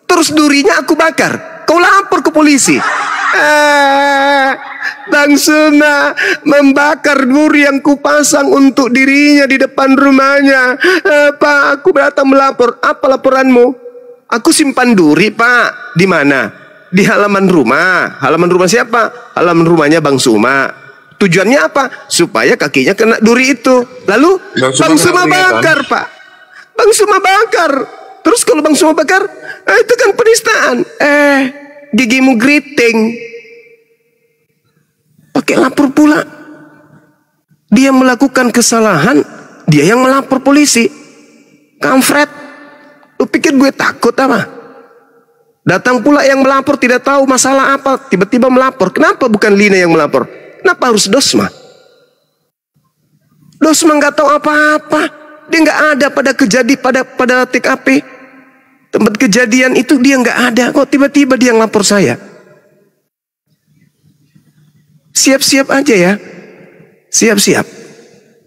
Terus durinya aku bakar. Kau lapor ke polisi. Bang Suma membakar duri yang kupasang untuk dirinya di depan rumahnya. Pak, aku datang melapor. Apa laporanmu? Aku simpan duri, Pak. Di mana? Di halaman rumah. Halaman rumah siapa? Halaman rumahnya Bang Suma. Tujuannya apa? Supaya kakinya kena duri itu. Lalu Bang Suma bakar, Pak. Bang Suma bakar. Terus kalau Bang Suma bakar, itu kan penistaan. Gigimu geriting. Pakai lapor pula. Dia melakukan kesalahan, dia yang melapor polisi. Kampret. Lu pikir gue takut apa? Datang pula yang melapor tidak tahu masalah apa, tiba-tiba melapor. Kenapa bukan Lina yang melapor? Kenapa harus Dosma? Dosma nggak tahu apa-apa. Dia nggak ada pada kejadian pada TKP. Tempat kejadian itu dia nggak ada. Kok tiba-tiba dia ngelapor saya? Siap-siap aja ya. Siap-siap.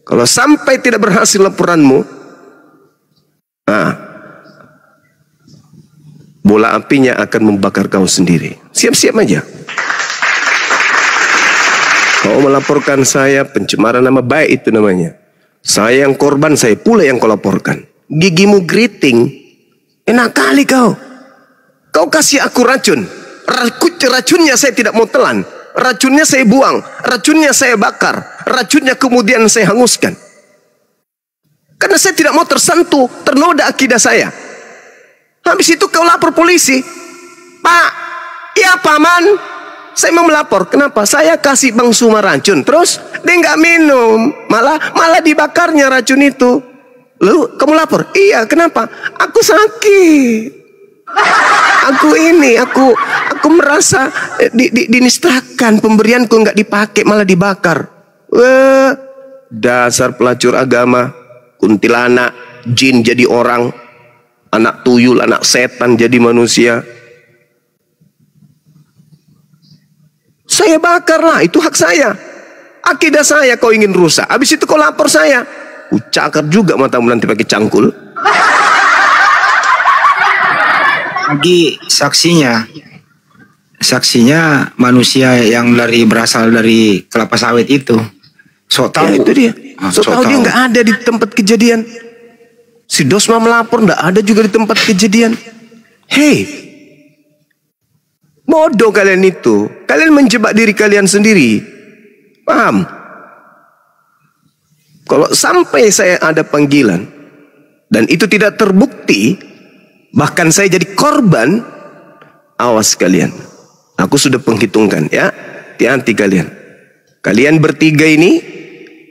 Kalau sampai tidak berhasil laporanmu, bola apinya akan membakar kau sendiri. Siap-siap aja. Kau melaporkan saya pencemaran nama baik itu namanya. Saya yang korban, saya pula yang kau laporkan. Gigimu geriting. Enak kali kau. Kau kasih aku racun. Racunnya saya tidak mau telan. Racunnya saya buang. Racunnya saya bakar. Racunnya kemudian saya hanguskan. Karena saya tidak mau tersentuh, ternoda akidah saya. Habis itu kau lapor polisi. Pak, ya paman, saya mau melapor. Kenapa? Saya kasih Bang Suma racun. Terus dia nggak minum. Malah dibakarnya racun itu. Lalu kamu lapor? Iya, kenapa? Aku sakit. Aku merasa dinistakan, pemberianku nggak dipakai, malah dibakar. Dasar pelacur agama, kuntilanak, jin jadi orang, anak tuyul, anak setan jadi manusia. Saya bakarlah, itu hak saya. Akidah saya kau ingin rusak. Habis itu kau lapor saya. Cakar juga matamu nanti pakai cangkul. Lagi saksinya manusia yang berasal dari kelapa sawit itu. Sok tahu. Ya, itu dia. Sok tahu dia nggak ada di tempat kejadian. Si Dosma melapor nggak ada juga di tempat kejadian. Hei, bodoh kalian itu. Kalian menjebak diri kalian sendiri. Paham? Kalau sampai saya ada panggilan dan itu tidak terbukti, bahkan saya jadi korban, awas kalian. Aku sudah penghitungkan ya. Hati-hati kalian. Kalian bertiga ini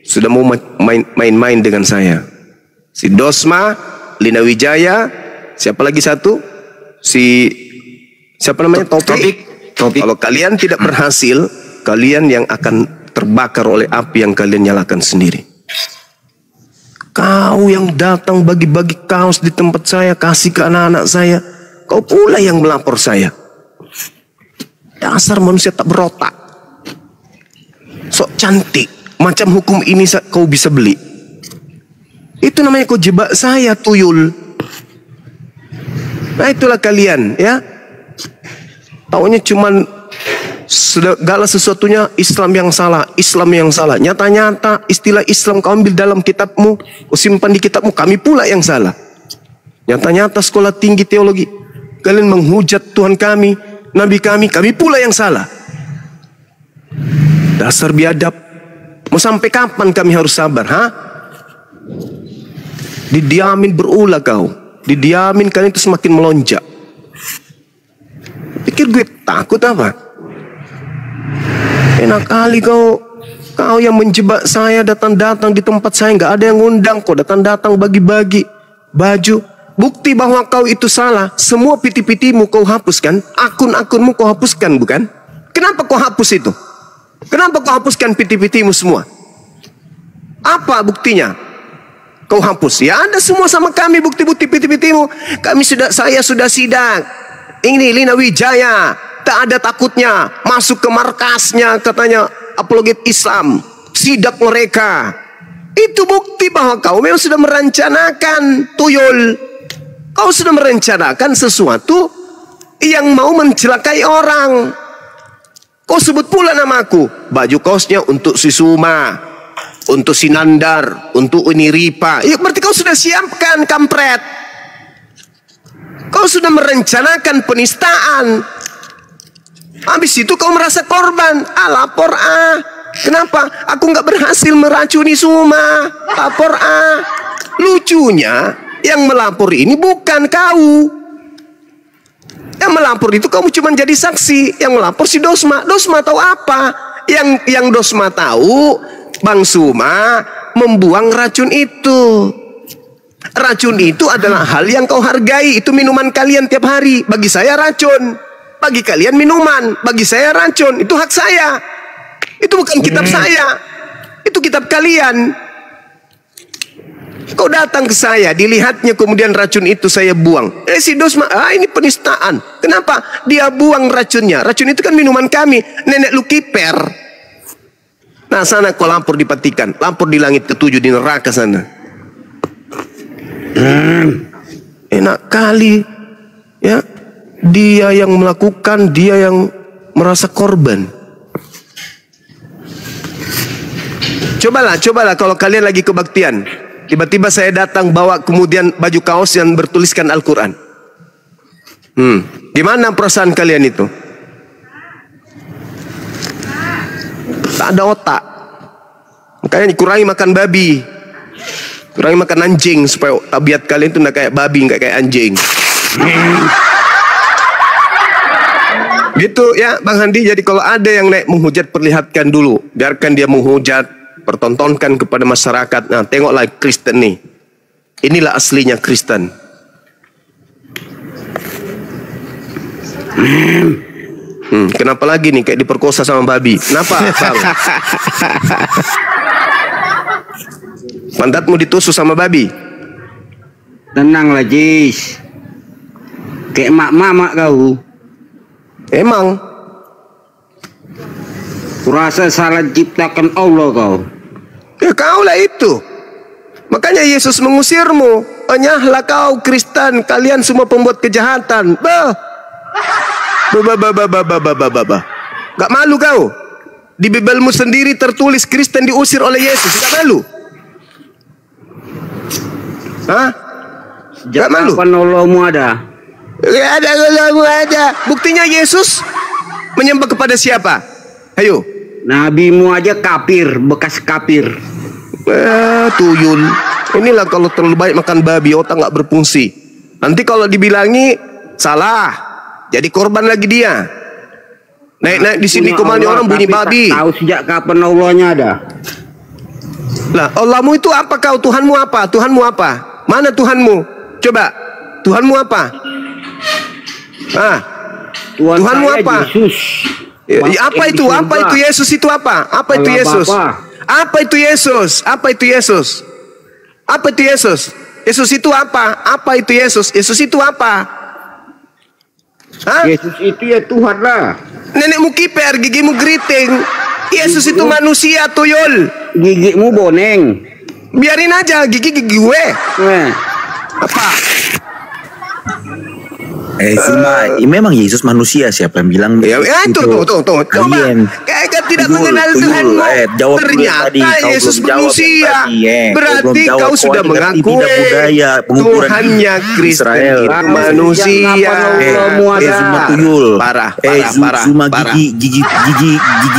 sudah mau main-main dengan saya. Si Dosma, Lina Wijaya, siapa lagi satu? Siapa namanya? Topik. Kalau kalian tidak berhasil, kalian yang akan terbakar oleh api yang kalian nyalakan sendiri. Kau yang datang bagi-bagi kaos di tempat saya, kasih ke anak-anak saya. Kau pula yang melapor saya. Dasar manusia tak berotak. Sok cantik. Macam hukum ini kau bisa beli. Itu namanya kau jebak saya, tuyul. Nah itulah kalian ya. Taunya cuman segala sesuatunya Islam yang salah, Islam yang salah. Nyata-nyata istilah Islam kau ambil dalam kitabmu, kau simpan di kitabmu, kami pula yang salah. Nyata-nyata sekolah tinggi teologi, kalian menghujat Tuhan kami, Nabi kami pula yang salah. Dasar biadab. Mau sampai kapan kami harus sabar, ha? Didiamin berulah kau. Didiamin kalian itu semakin melonjak. Pikir gue takut apa? Enak kali kau yang menjebak saya, datang-datang di tempat saya, nggak ada yang ngundang, kau datang-datang bagi-bagi baju. Bukti bahwa kau itu salah, semua piti-pitimu kau hapuskan, akun-akunmu kau hapuskan, bukan? Kenapa kau hapus itu? Kenapa kau hapuskan piti-pitimu semua? Apa buktinya? Kau hapus? Ya ada semua sama kami bukti-bukti piti-pitimu. Saya sudah sidak. Ini Lina Wijaya. Tak ada takutnya masuk ke markasnya, katanya apologet Islam, sidak mereka. Itu bukti bahwa kau memang sudah merencanakan, tuyul. Kau sudah merencanakan sesuatu yang mau mencelakai orang. Kau sebut pula namaku. Baju kaosnya untuk si Suma, untuk si Nandar, untuk ini Ripa. Ya berarti kau sudah siapkan, kampret. Kau sudah merencanakan penistaan. Habis itu kau merasa korban. Lapor Kenapa? Aku nggak berhasil meracuni Suma. Lapor Lucunya, yang melapor ini bukan kau. Yang melapor itu kamu cuma jadi saksi. Yang melapor si Dosma. Dosma tahu apa? Yang Dosma tahu, Bang Suma membuang racun itu. Racun itu adalah hal yang kau hargai. Itu minuman kalian tiap hari. Bagi saya racun. Bagi kalian minuman. Bagi saya racun. Itu hak saya. Itu bukan kitab saya. Itu kitab kalian. Kau datang ke saya, dilihatnya kemudian racun itu saya buang. Si Dosma, ini penistaan. Kenapa? Dia buang racunnya. Racun itu kan minuman kami. Nenek lu kiper. Nah sana kau lapor di Patikan. Lapor di langit ketujuh di neraka sana. Enak kali. Ya, dia yang melakukan, dia yang merasa korban. Cobalah kalau kalian lagi kebaktian. Tiba-tiba saya datang bawa kemudian baju kaos yang bertuliskan Al-Quran. Gimana perasaan kalian itu? Tak ada otak. Makanya kurangi makan babi. Kurangi makan anjing. Supaya tabiat kalian itu tidak kayak babi, nggak kayak anjing. Gitu ya Bang Handi. Jadi kalau ada yang naik menghujat, perlihatkan dulu. Biarkan dia menghujat. Pertontonkan kepada masyarakat. Nah, tengoklah Kristen nih. Inilah aslinya Kristen. Kenapa lagi nih kayak diperkosa sama babi? Kenapa, Bang? Pantatmu ditusuk sama babi? Tenanglah, Jis. Kayak mak-mak kau. Emang. Kurasa salah ciptakan Allah kau. Ya kaulah itu. Makanya Yesus mengusirmu. Enyahlah kau Kristen, kalian semua pembuat kejahatan. Gak malu kau? Di Bibelmu sendiri tertulis Kristen diusir oleh Yesus. Gak malu? Hah? Gak malu? Kapan Allahmu ada? Gak ada Allahmu ada. Buktinya Yesus menyembah kepada siapa? Ayo. Nabimu aja kafir, bekas kafir. Tuyul. Inilah kalau terlalu banyak makan babi, otak nggak berfungsi. Nanti kalau dibilangi salah, jadi korban lagi dia. Naik-naik di sini kemana orang bunyi babi. Tahu sejak kapan Allahnya ada? Lah, Allahmu itu apa kau? Tuhanmu apa? Tuhanmu apa? Mana Tuhanmu? Coba, Tuhanmu apa? Tuhanmu apa? Yesus. Apa itu? Apa itu Yesus itu apa? Apa itu Yesus? Apa itu Yesus? Apa itu Yesus? Apa itu Yesus? Yesus itu apa? Apa itu Yesus? Yesus itu apa? Yesus itu ya Tuhan lah. Nenekmu kiper, gigimu geriting. Yesus itu manusia, tuyul. Gigimu boneng. Biarin aja, gigi gue. Apa? Memang Yesus manusia, siapa yang bilang? Ya itu tuh. Coba. Kayak tidak mengenal Tuhanmu. Ternyata Yesus manusia. Berarti kau sudah mengakui Tuhannya Kristen itu manusia. Parah. Gigi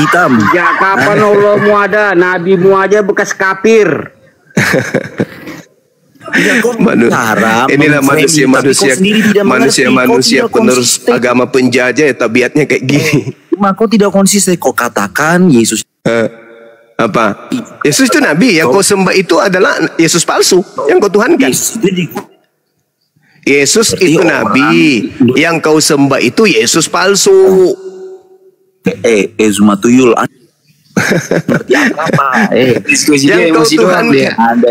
hitam. Ya kapan Allahmu ada? Nabimu aja bekas kafir. Inilah manusia penerus agama penjajah ya, tabiatnya kayak gini. Kau tidak konsisten. Kau katakan Yesus apa? Yesus itu nabi. Yang kau sembah itu adalah Yesus palsu yang kau tuhankan. Yesus itu nabi. Yang kau sembah itu Yesus palsu. Zumatuyul.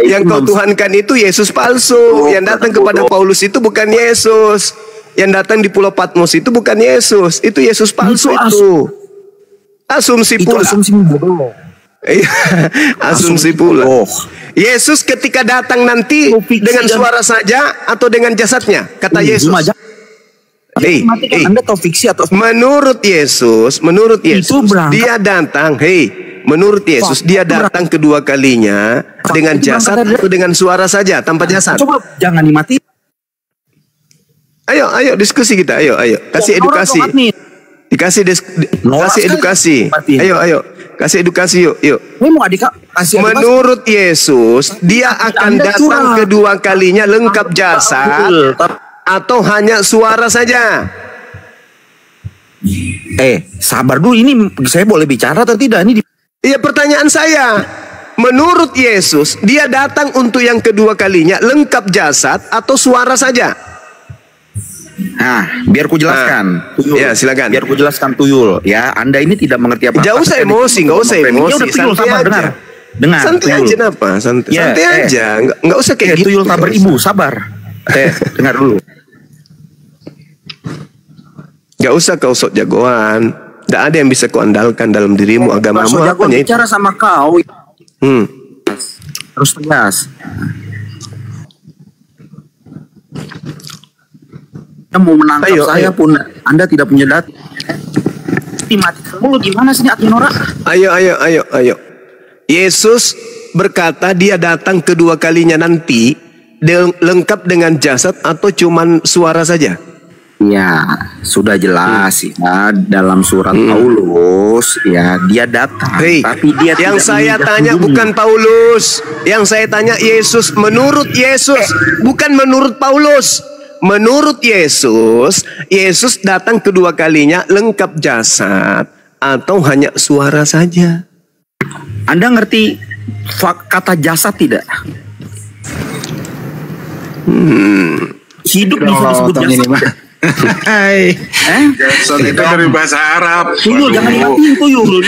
Yang kau tuhankan itu Yesus palsu. Yang datang kepada Paulus itu bukan Yesus. Yang datang di Pulau Patmos itu bukan Yesus. Itu Yesus palsu itu. Asumsi pula. Asumsi bodoh. Asumsi pula. Yesus ketika datang nanti dengan suara saja atau dengan jasadnya? Kata Yesus. Anda tahu fiksi atau menurut Yesus dia datang. Menurut Yesus dia datang kedua kalinya dengan jasad atau dengan suara saja tanpa jasad? Coba jangan dimati. Ayo diskusi kita. Ayo kasih edukasi. Kasih edukasi. Ayo kasih edukasi yuk. Menurut Yesus dia akan datang kedua kalinya lengkap jasad atau hanya suara saja? Sabar dulu, ini saya boleh bicara atau tidak? Iya, pertanyaan saya. Menurut Yesus dia datang untuk yang kedua kalinya lengkap jasad atau suara saja? Nah, biar ku jelaskan. Ya, silakan. Biar ku jelaskan Tuyul. Ya, Anda ini tidak mengerti apa-apa. Nggak usah emosi. Santai aja. Dengar, santai aja, kenapa? Santai aja. Nggak usah kayak gitu. Tuyul, sabar ibu, sabar. Dengar dulu. Gak usah kau sok jagoan. Tidak ada yang bisa kau andalkan dalam dirimu, agamamu. Aku bicara sama kau. Terus tegas. Mau menangkap saya pun Anda tidak punya data. Mati mulu gimana sih Akinora? Ayo. Yesus berkata dia datang kedua kalinya nanti lengkap dengan jasad atau cuman suara saja? Ya, sudah jelas ya dalam surat Paulus ya dia datang. Tapi dia yang saya tanya bukan Paulus, yang saya tanya Yesus. Menurut Yesus, bukan menurut Paulus. Menurut Yesus, Yesus datang kedua kalinya lengkap jasad atau hanya suara saja? Anda ngerti kata jasad tidak? Hidup bisa disebut jasad. Jasad itu dari bahasa Arab. Tuyul, jangan dimatiin Tuyul.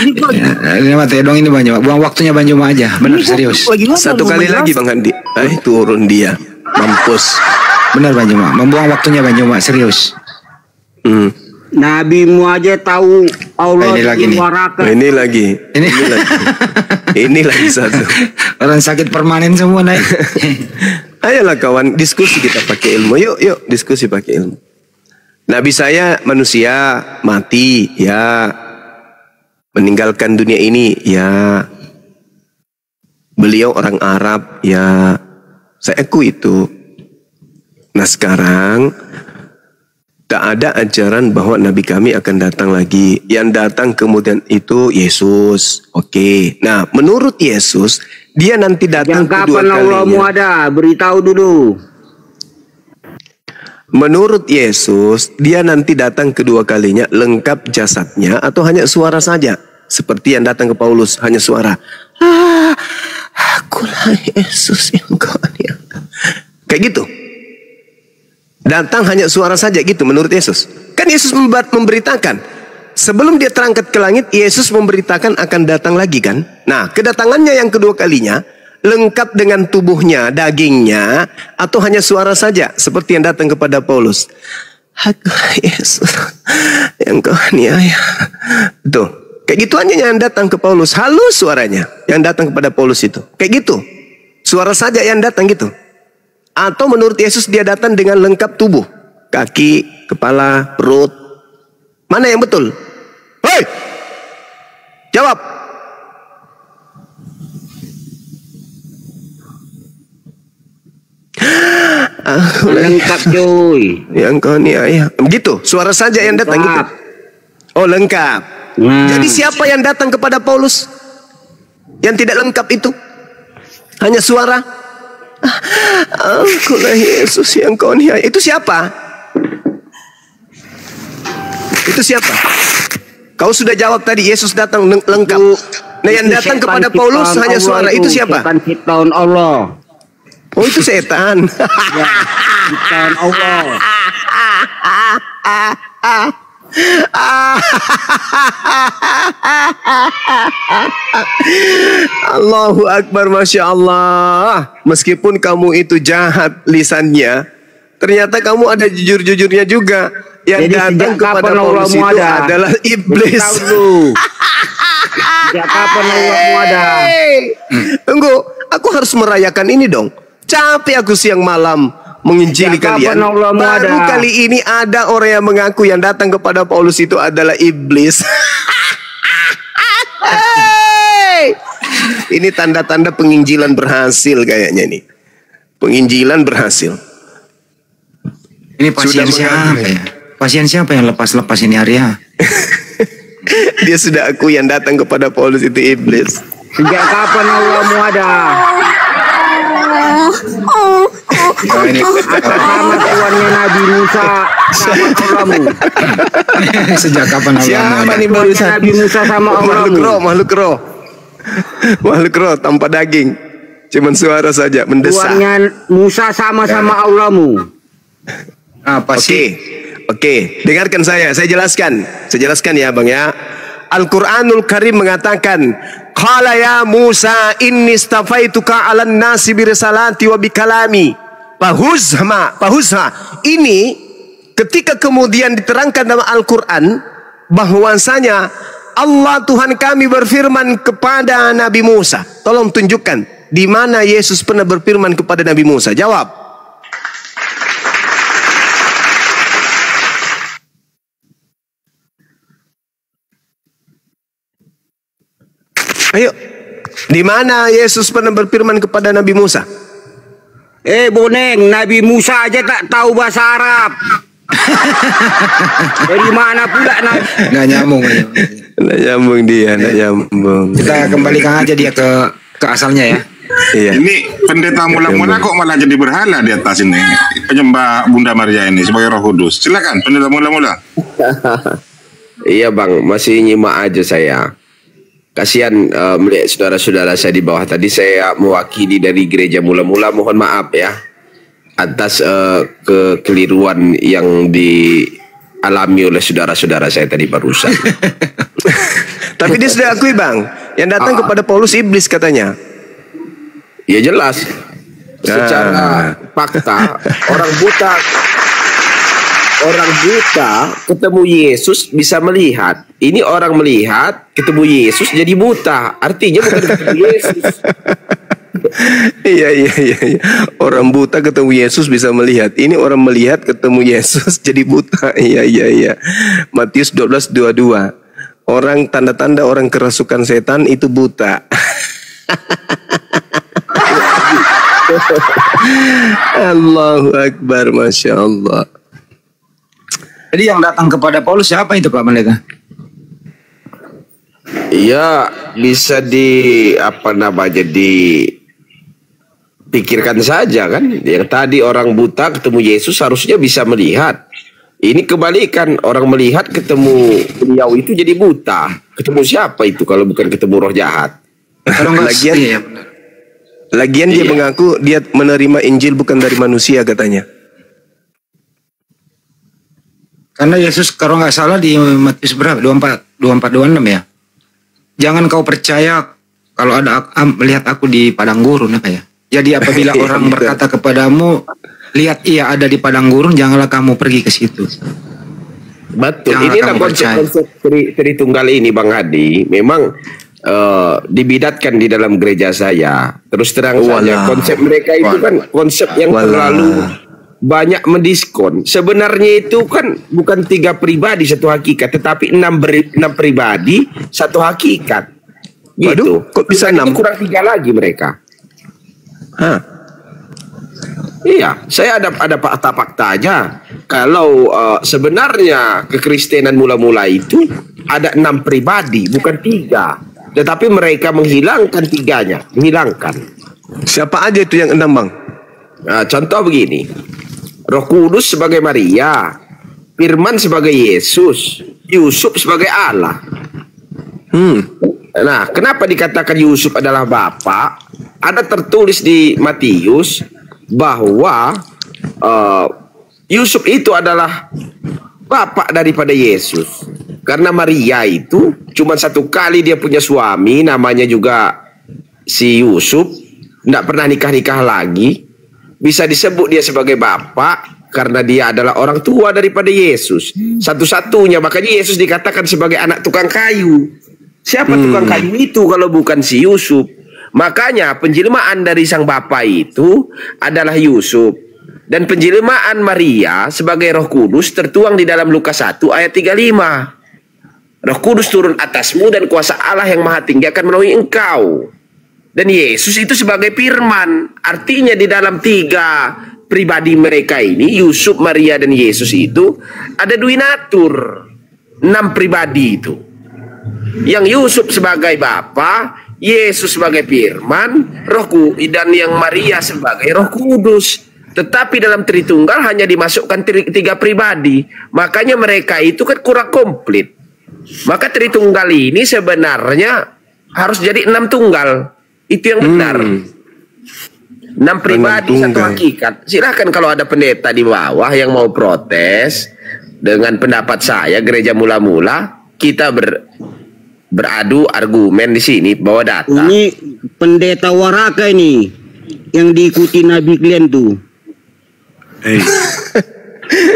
Ini mati dong, ini banyak. Buang waktunya Bang Juma aja. Benar, serius. Satu kali lagi Bang Handi. Turun dia. Mampus. Benar Bang Juma. Membuang waktunya Bang Juma, serius. Nabimu aja tahu Allah menyuarakan. Ini lagi satu. Orang sakit permanen semua naik. Ayolah kawan, diskusi kita pakai ilmu. Yuk diskusi pakai ilmu. Nabi saya manusia, mati ya, meninggalkan dunia ini ya. Beliau orang Arab ya, saya akui itu. Nah sekarang tak ada ajaran bahwa Nabi kami akan datang lagi. Yang datang kemudian itu Yesus. Oke. Nah menurut Yesus dia nanti datang kedua kalinya. Kapan Allahmu ada? Beritahu dulu. Menurut Yesus dia nanti datang kedua kalinya lengkap jasadnya atau hanya suara saja? Seperti yang datang ke Paulus, hanya suara. Akulah Yesus yang kau aniaya. Kayak gitu. Datang hanya suara saja gitu menurut Yesus. Kan Yesus memberitakan. Sebelum dia terangkat ke langit, Yesus memberitakan akan datang lagi kan. Nah kedatangannya yang kedua kalinya lengkap dengan tubuhnya, dagingnya, atau hanya suara saja seperti yang datang kepada Paulus. Akulah Yesus yang kau aniaya. Tuh, kayak gitu aja yang datang ke Paulus. Halus suaranya yang datang kepada Paulus itu. Kayak gitu. Suara saja yang datang gitu. Atau menurut Yesus dia datang dengan lengkap tubuh. Kaki, kepala, perut. Mana yang betul? Hei! Jawab. Lengkap cuy. Yang kau aniaya. Begitu, suara saja yang datang gitu. Oh lengkap. Jadi siapa yang datang kepada Paulus? Yang tidak lengkap itu? Hanya suara. Akulah Yesus yang kau aniaya. Itu siapa? Itu siapa? Kau sudah jawab tadi Yesus datang lengkap. Nah yang datang kepada Paulus hanya suara. Itu siapa? Setan ciptaan Allah. Oh itu setan. Ya, ciptaan Allah. Allahu Akbar, Masya Allah. Meskipun kamu itu jahat lisannya, ternyata kamu ada jujur-jujurnya juga. Yang jadi datang kepada Paulus itu adalah iblis. Sejak kapan Allahmu ada? Tunggu, aku harus merayakan ini dong. Capek aku siang malam menginjili Sejak kalian. kapan Allahmu Baru ada? kali ini ada orang yang mengaku yang datang kepada Paulus itu adalah iblis. Hey! Ini tanda-tanda penginjilan berhasil kayaknya nih. Penginjilan berhasil. Ini pasien siapa ya? Pasien siapa yang lepas-lepas ini Arya? Dia sudah aku yang datang kepada Paulus itu iblis. Sejak kapan Allahmu ada? Oh, ini Atas nama tuannya Nabi Musa sama Allahmu. sejak kapan Allah Siapa nih Tuannya barusan? Nabi Musa sama Allahmu. Makhluk roh. Makhluk roh tanpa daging. Cuman suara saja mendesak. Tuannya Musa sama-sama Allahmu. apa sih? Oke, dengarkan saya jelaskan. Saya jelaskan ya Bang ya. Al-Qur'anul Karim mengatakan, "Qala ya Musa inni istafaituka 'alan nasi bi risalati wa bi kalami." Fahuzha. Ini ketika kemudian diterangkan dalam Al-Qur'an bahwasanya Allah Tuhan kami berfirman kepada Nabi Musa. Tolong tunjukkan di mana Yesus pernah berfirman kepada Nabi Musa. Jawab. Ayo, di mana Yesus pernah berfirman kepada Nabi Musa? Boneng, Nabi Musa aja tak tahu bahasa Arab. Dari mana pula Nabi? Nggak nyambung. Nggak nyambung dia, nggak nyambung. Kita kembalikan aja dia ke asalnya ya. Iya. Ini pendeta mula-mula kok malah jadi berhala di atas ini. Penyembah Bunda Maria ini sebagai Roh Kudus. Silakan pendeta mula-mula. Iya Bang, masih nyimak aja saya. Kasihan melihat saudara-saudara saya di bawah tadi. Saya mewakili dari gereja mula-mula, mohon maaf ya atas kekeliruan yang dialami oleh saudara-saudara saya tadi barusan. Tapi dia sudah akui Bang, yang datang kepada Paulus iblis katanya. Ya jelas, secara fakta orang buta ketemu Yesus bisa melihat. Ini orang melihat ketemu Yesus jadi buta. Artinya bukan ketemu Yesus. Iya. Orang buta ketemu Yesus bisa melihat. Ini orang melihat ketemu Yesus jadi buta. Iya. Matius 12:22. Orang tanda-tanda orang kerasukan setan itu buta. Allahu Akbar, Masya Allah. Jadi yang datang kepada Paulus siapa itu Pak Pendeta? Ya bisa dipikirkan saja kan. Yang tadi orang buta ketemu Yesus harusnya bisa melihat. Ini kebalikan, orang melihat ketemu beliau itu jadi buta. Ketemu siapa itu kalau bukan ketemu roh jahat? Lagian dia mengaku dia menerima Injil bukan dari manusia katanya. Karena Yesus kalau nggak salah di Matius berapa? 24-26 ya. Jangan kau percaya kalau ada melihat aku di padang gurun apa ya. Jadi apabila orang berkata kepadamu, lihat ia ada di padang gurun, janganlah kamu pergi ke situ. Betul. Inilah konsep Tritunggal ini Bang Hadi. Memang dibidatkan di dalam gereja saya. Terus terang saja konsep mereka itu kan konsep yang terlalu banyak mendiskon. Sebenarnya itu kan bukan 3 pribadi satu hakikat, tetapi 6 pribadi satu hakikat. Gitu. Waduh, kok bisa 6? Kurang 3 lagi mereka. Iya, saya ada fakta-faktanya. Kalau sebenarnya kekristenan mula-mula itu ada 6 pribadi, bukan 3. Tetapi mereka menghilangkan 3-nya, menghilangkan. Siapa aja itu yang 6 Bang? Nah, contoh begini. Roh Kudus sebagai Maria, Firman sebagai Yesus, Yusuf sebagai Allah. Nah, kenapa dikatakan Yusuf adalah Bapa? Ada tertulis di Matius bahwa Yusuf itu adalah bapak daripada Yesus. Karena Maria itu cuma 1 kali dia punya suami, namanya juga si Yusuf, tidak pernah nikah-nikah lagi. Bisa disebut dia sebagai bapak karena dia adalah orang tua daripada Yesus. Satu-satunya, makanya Yesus dikatakan sebagai anak tukang kayu. Siapa tukang kayu itu kalau bukan si Yusuf? Makanya penjelmaan dari sang bapa itu adalah Yusuf. Dan penjelmaan Maria sebagai Roh Kudus tertuang di dalam Lukas 1 ayat 35. Roh Kudus turun atasmu dan kuasa Allah yang maha tinggi akan memenuhi engkau. Dan Yesus itu sebagai firman. Artinya di dalam 3 pribadi mereka ini, Yusuf, Maria, dan Yesus itu ada duinatur. 6 pribadi itu. Yang Yusuf sebagai Bapa, Yesus sebagai firman, dan yang Maria sebagai Roh Kudus. Tetapi dalam Tritunggal hanya dimasukkan 3 pribadi. Makanya mereka itu kan kurang komplit. Maka Tritunggal ini sebenarnya harus jadi 6 tunggal. Itu yang benar. 6 pribadi, 1 hakikat. Silahkan kalau ada pendeta di bawah yang mau protes dengan pendapat saya, gereja mula-mula, kita beradu argumen di sini, bawa data. Ini pendeta Waraka ini yang diikuti Nabi kalian tuh.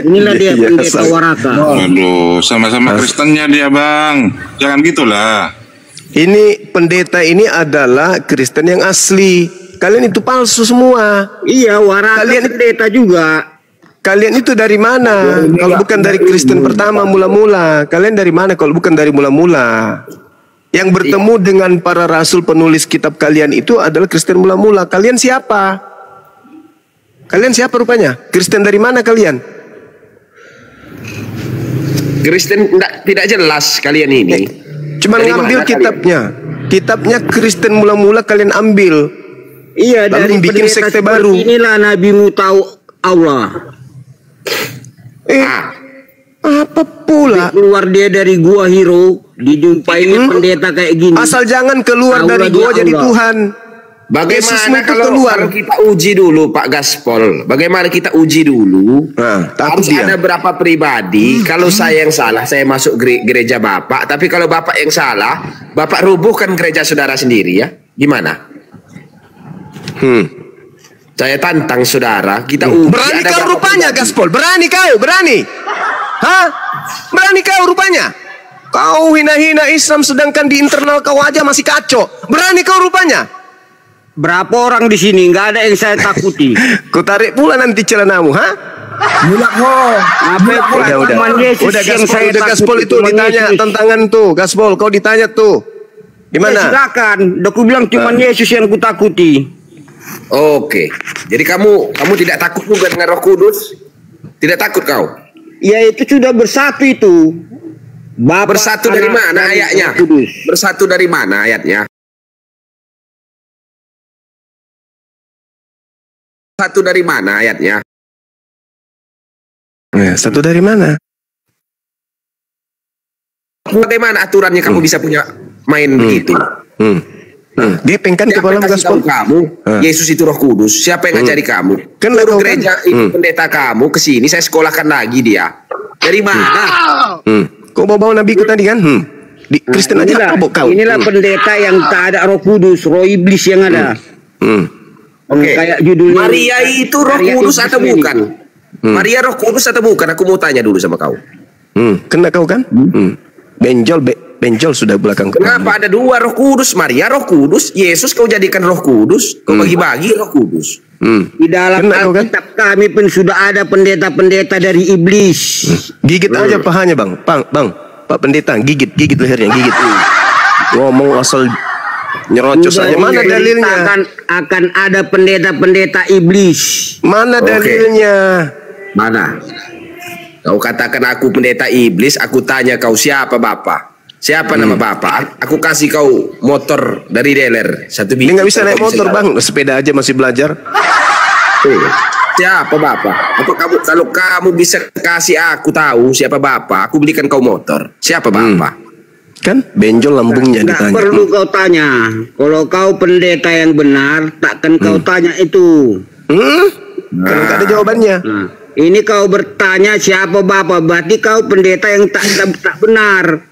Inilah dia pendeta Waraka. Aduh, sama-sama Kristennya dia, Bang. Jangan gitulah. Ini pendeta ini adalah Kristen yang asli. Kalian itu palsu semua. Iya, Waraka kalian pendeta juga. Kalian itu dari mana? Kalau bukan dari Kristen pertama mula-mula. Kalian dari mana kalau bukan dari mula-mula? Yang bertemu dengan para rasul penulis kitab kalian itu adalah Kristen mula-mula. Kalian siapa? Kalian siapa rupanya? Kristen dari mana kalian? Kristen tidak jelas kalian ini. Cuma ngambil kitabnya. Kitabnya Kristen mula-mula kalian ambil. Iya, lalu dari bikin sekte baru. Inilah nabimu tahu Allah. Apa pula? Keluar dia dari gua Hiro, dijumpai pendeta kayak gini. Asal jangan keluar dari gua jadi Tuhan. Bagaimana kalau kita uji dulu Pak Gaspol? Bagaimana kita uji dulu? Harus ada berapa pribadi? Kalau saya yang salah, saya masuk gereja Bapak. Tapi kalau Bapak yang salah, Bapak rubuhkan gereja saudara sendiri ya? Gimana? Saya tantang saudara, kita uji. Berani kau rupanya Gaspol? Berani kau? Berani? Hah? Berani kau rupanya? Kau hina-hina Islam sedangkan di internal kau aja masih kacau. Berani kau rupanya? Berapa orang di sini? Nggak ada yang saya takuti. Ku tarik pula nanti celanamu, ha? Udah Gaspol itu ditanya tantangan tuh. Gaspol, kau ditanya tuh. Gimana? Ya, silakan. Udah ku bilang cuman Yesus yang ku takuti. Oke. Jadi kamu tidak takut juga dengan Roh Kudus? Tidak takut kau? Ya itu sudah bersatu itu. Bapak, bersatu dari mana ayatnya? Bersatu dari mana ayatnya? Satu dari mana ayatnya? Satu dari mana? Bagaimana aturannya kamu bisa punya main begitu? Gepeng kan kepala Gaspol. Kamu, Yesus itu Roh Kudus. Siapa yang ngajari kamu? Kan gereja itu pendeta kamu ke sini, saya sekolahkan lagi dia. Dari mana? Kau bawa nabiku tadi kan? Di Kristen aja kau. Inilah pendeta yang tak ada Roh Kudus, roh iblis yang ada. Oke. Kayak judulnya. Maria itu Roh Kudus atau bukan? Maria Roh Kudus atau bukan? Aku mau tanya dulu sama kau. Kena kau kan? Benjol sudah belakang. Kenapa ada 2 Roh Kudus? Maria Roh Kudus, Yesus kau jadikan Roh Kudus, kau bagi-bagi Roh Kudus. Di dalam Alkitab kami pun sudah ada pendeta-pendeta dari iblis. Gigit aja pahanya bang, Pak Pendeta, gigit lehernya, gigit. Ngomong asal nyerocos aja. Mana dalilnya? Akan ada pendeta-pendeta iblis. Mana dalilnya? Mana? Kau katakan aku pendeta iblis, aku tanya kau siapa Bapak? Siapa nama Bapak? Aku kasih kau motor dari dealer 1 biji. Nggak bisa naik motor bang, sepeda aja masih belajar. Siapa Bapak? Kalau kamu bisa kasih aku tahu siapa Bapak, aku belikan kau motor. Siapa Bapak? Kan benjol lambungnya ditanya. Perlu kau tanya. Kalau kau pendeta yang benar, takkan kau tanya itu. Kan nggak ada jawabannya. Ini kau bertanya siapa Bapak, berarti kau pendeta yang tak benar.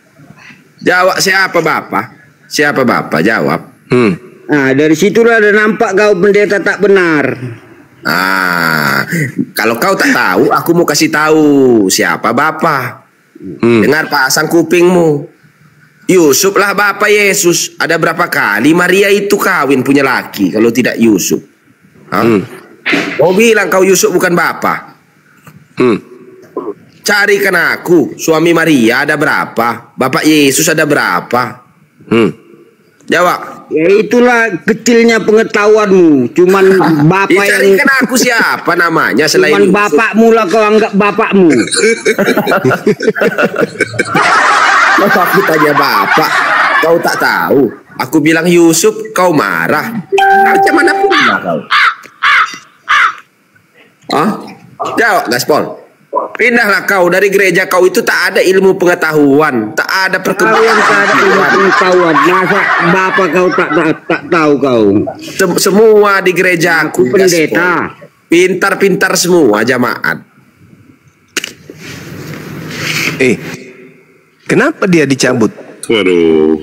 Jawab siapa Bapak? Siapa Bapak? Jawab. Nah, dari situlah ada nampak kau pendeta tak benar. Kalau kau tak tahu, aku mau kasih tahu siapa Bapak. Dengar pasang kupingmu. Yusuf lah bapak Yesus. Ada berapa kali Maria itu kawin punya laki kalau tidak Yusuf? Kau bilang kau Yusuf bukan bapak. Carikan aku suami Maria ada berapa? Bapak Yesus ada berapa? Jawab. Ya itulah kecilnya pengetahuanmu. Cuman bapak Ya, carikan aku siapa namanya selain cuman Yusuf. bapakmu lah kau anggap bapakmu. Masa aku tanya bapak, kau tak tahu. Aku bilang Yusuf, kau marah. Macam mana pula kau? Jawab, Gaspol. Pindahlah kau dari gereja kau itu tak ada ilmu pengetahuan, tak ada Kau yang tak ada ilmu pengetahuan. Masa bapak kau tak tahu kau? Semua di gereja aku pendeta. Pintar-pintar semua jamaat. Kenapa dia dicabut? Waduh,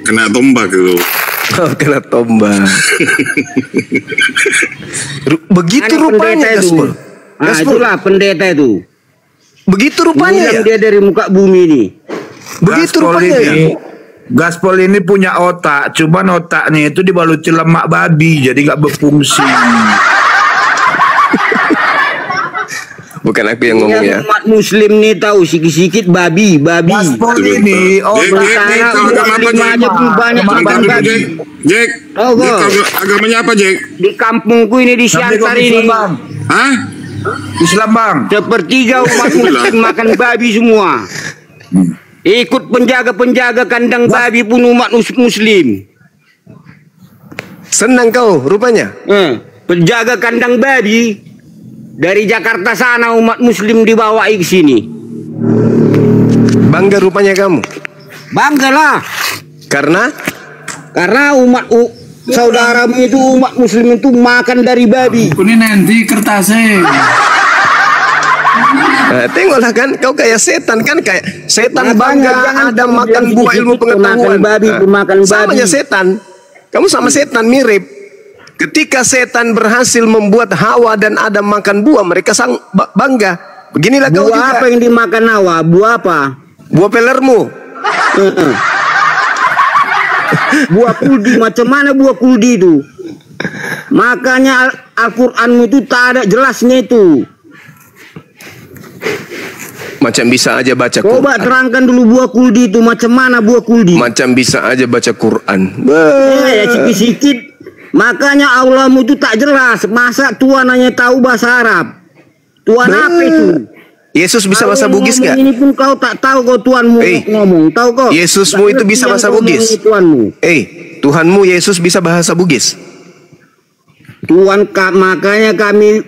kena tombak itu. Oh, kena tombak. Begitu Anak rupanya pendeta itu. Gaspol. Itulah pendeta itu. Begitu rupanya Bilang ya. dia dari muka bumi ini. Begitu Gaspol rupanya ini, ya. Gaspol ini punya otak, cuman otaknya itu dibaluti lemak babi, jadi nggak berfungsi. Bukan aku yang ngomong ya. Umat Muslim nih tahu sikit-sikit babi. Gaspol ini, aja pun banyak babi. Jack, agamanya apa Jack? Di kampungku ini di Siantar ini. Hah? Islam bang. Sepertiga umat Muslim makan babi semua. Ikut penjaga-penjaga kandang babi pun umat Muslim. Senang kau rupanya. Penjaga kandang babi dari Jakarta sana umat Muslim dibawa ke sini. Bangga rupanya kamu. Banggalah. Karena umat saudaramu itu umat Muslim itu makan dari babi. Ini nanti kertasnya. Tengoklah kan, kau kayak setan kan, kayak setan bangga ada makan buah ilmu pengetahuan. Sama aja setan. Kamu sama setan mirip. Ketika setan berhasil membuat Hawa dan Adam makan buah, mereka bangga. Beginilah kau juga. Buah apa yang dimakan Hawa? Buah apa? Buah pelermu. Buah kuldi. Macam mana buah kuldi itu? Makanya Al-Quranmu itu tak ada jelasnya itu. Macam bisa aja baca Quran. Coba terangkan dulu buah kuldi itu. Macam mana buah kuldi? Macam bisa aja baca Quran. Ya sikit-sikit. Makanya Allahmu itu tak jelas. Masa Tuhan hanya tahu bahasa Arab? Tuhan apa itu? Yesus bisa bahasa Bugis gak? Ini pun kau tak tahu kau Tuhanmu ngomong. Tahu kau? Yesusmu itu bisa bahasa Bugis. Tuhanmu Yesus bisa bahasa Bugis. Tuhan, makanya kami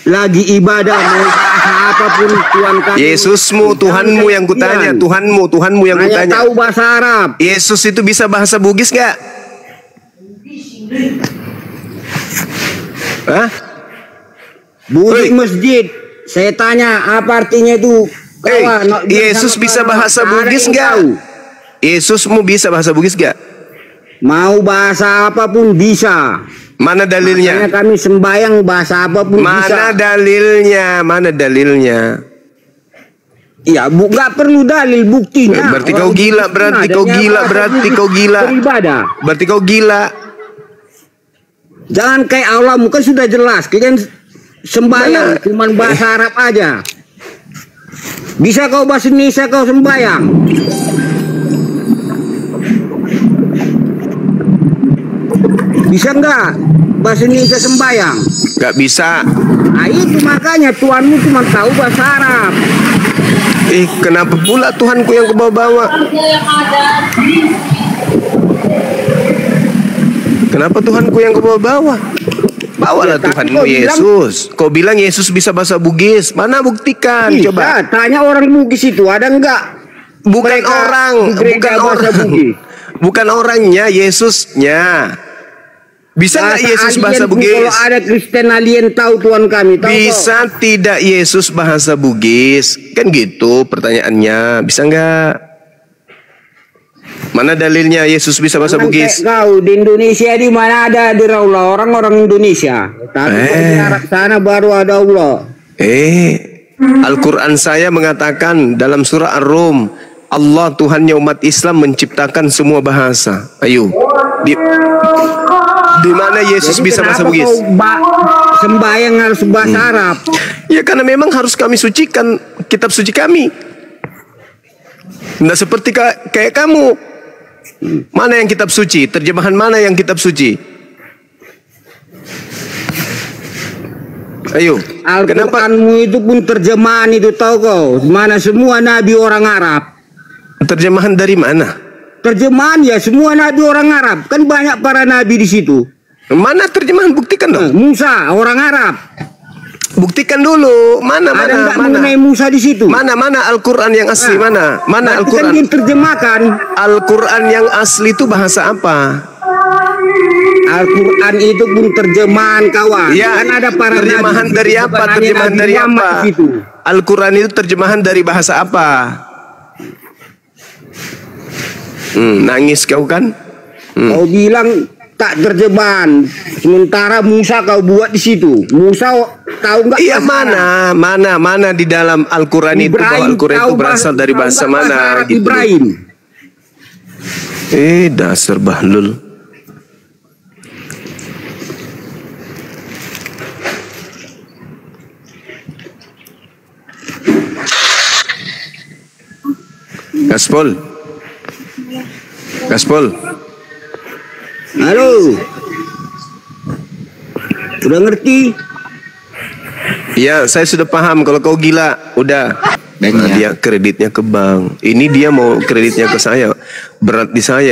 lagi ibadah mau bahasa apapun Tuhan kami. Yesusmu, Tuhanmu yang kutanya, Tuhanmu yang kutanya. Hanya tahu bahasa Arab. Yesus itu bisa bahasa Bugis gak? Hah? Bujuk masjid. Saya tanya apa artinya itu? Yesus bisa bahasa Bugis gak? Yesusmu bisa bahasa Bugis gak? Mau bahasa apapun bisa. Mana dalilnya? Makanya kami sembahyang bahasa apapun bisa. Mana dalilnya? Ya, nggak perlu dalil, buktinya. Berarti kau gila, berarti kau gila. Beribadah. Berarti kau gila. Jangan kayak Allah, kan sudah jelas. Kalian sembahyang cuman bahasa Arab aja. Bisa kau bahasa Indonesia kau sembahyang? Bisa nggak bahasa Indonesia sembahyang? Nggak bisa. Nah itu makanya Tuhanmu cuma tahu bahasa Arab. Kenapa pula Tuhanku yang kebawa-bawa? Kenapa Tuhanku yang kebawa-bawa? Bawalah Tuhanmu Yesus. Kau bilang Yesus bisa bahasa Bugis. Mana buktikan? Bisa, coba. Tanya orang Bugis itu ada nggak? Bukan orang, bukan orangnya, Yesusnya. Bisa nggak Yesus bahasa Bugis? Kalau ada Kristen alien tahu Tuhan kami. Tahu bisa kok? Tidak Yesus bahasa Bugis? Kan gitu pertanyaannya. Bisa nggak? Mana dalilnya Yesus bisa bahasa Bugis? Kau di Indonesia di mana ada di Allah orang-orang Indonesia. Tapi di Arab sana baru ada Allah. Al-Quran saya mengatakan dalam surah Ar-Rum, Allah Tuhannya umat Islam menciptakan semua bahasa. Ayo. Di mana Yesus bisa bahasa Bugis? Sembahyang harus bahasa Arab. Ya karena memang harus kami sucikan kitab suci kami. Tidak seperti kayak kamu. Mana yang kitab suci? Terjemahan mana yang kitab suci? Ayo. Al-Quranmu itu pun terjemahan itu tahu kau? Mana semua nabi orang Arab? Terjemahan dari mana? Terjemahan ya semua nabi orang Arab. Kan banyak para nabi di situ. Mana terjemahan? Buktikan dong. Musa orang Arab. Buktikan dulu. Mana mengenai Musa di situ? Mana Al-Quran yang asli? Mana Al-Quran? Kan diterjemahkan. Al-Quran yang asli itu bahasa apa? Al-Quran itu pun terjemahan kawan. Ya, kan ada para terjemahan nabi, dari apa? Terjemahan dari apa? Al-Quran itu terjemahan dari bahasa apa? Nangis kau kan? Kau bilang tak terjemahan. Sementara Musa kau buat di situ. Musa tahu nggak? Iya mana di dalam Al-Quran itu bahwa Al-Quran itu berasal dari bahasa mana? Gitu. Ibrahim. Dasar bahlul. Gaspol. Halo. Sudah ngerti? Ya, saya sudah paham. Kalau kau gila, udah. Dia kreditnya ke bank. Ini dia mau kreditnya ke saya. Berat di saya.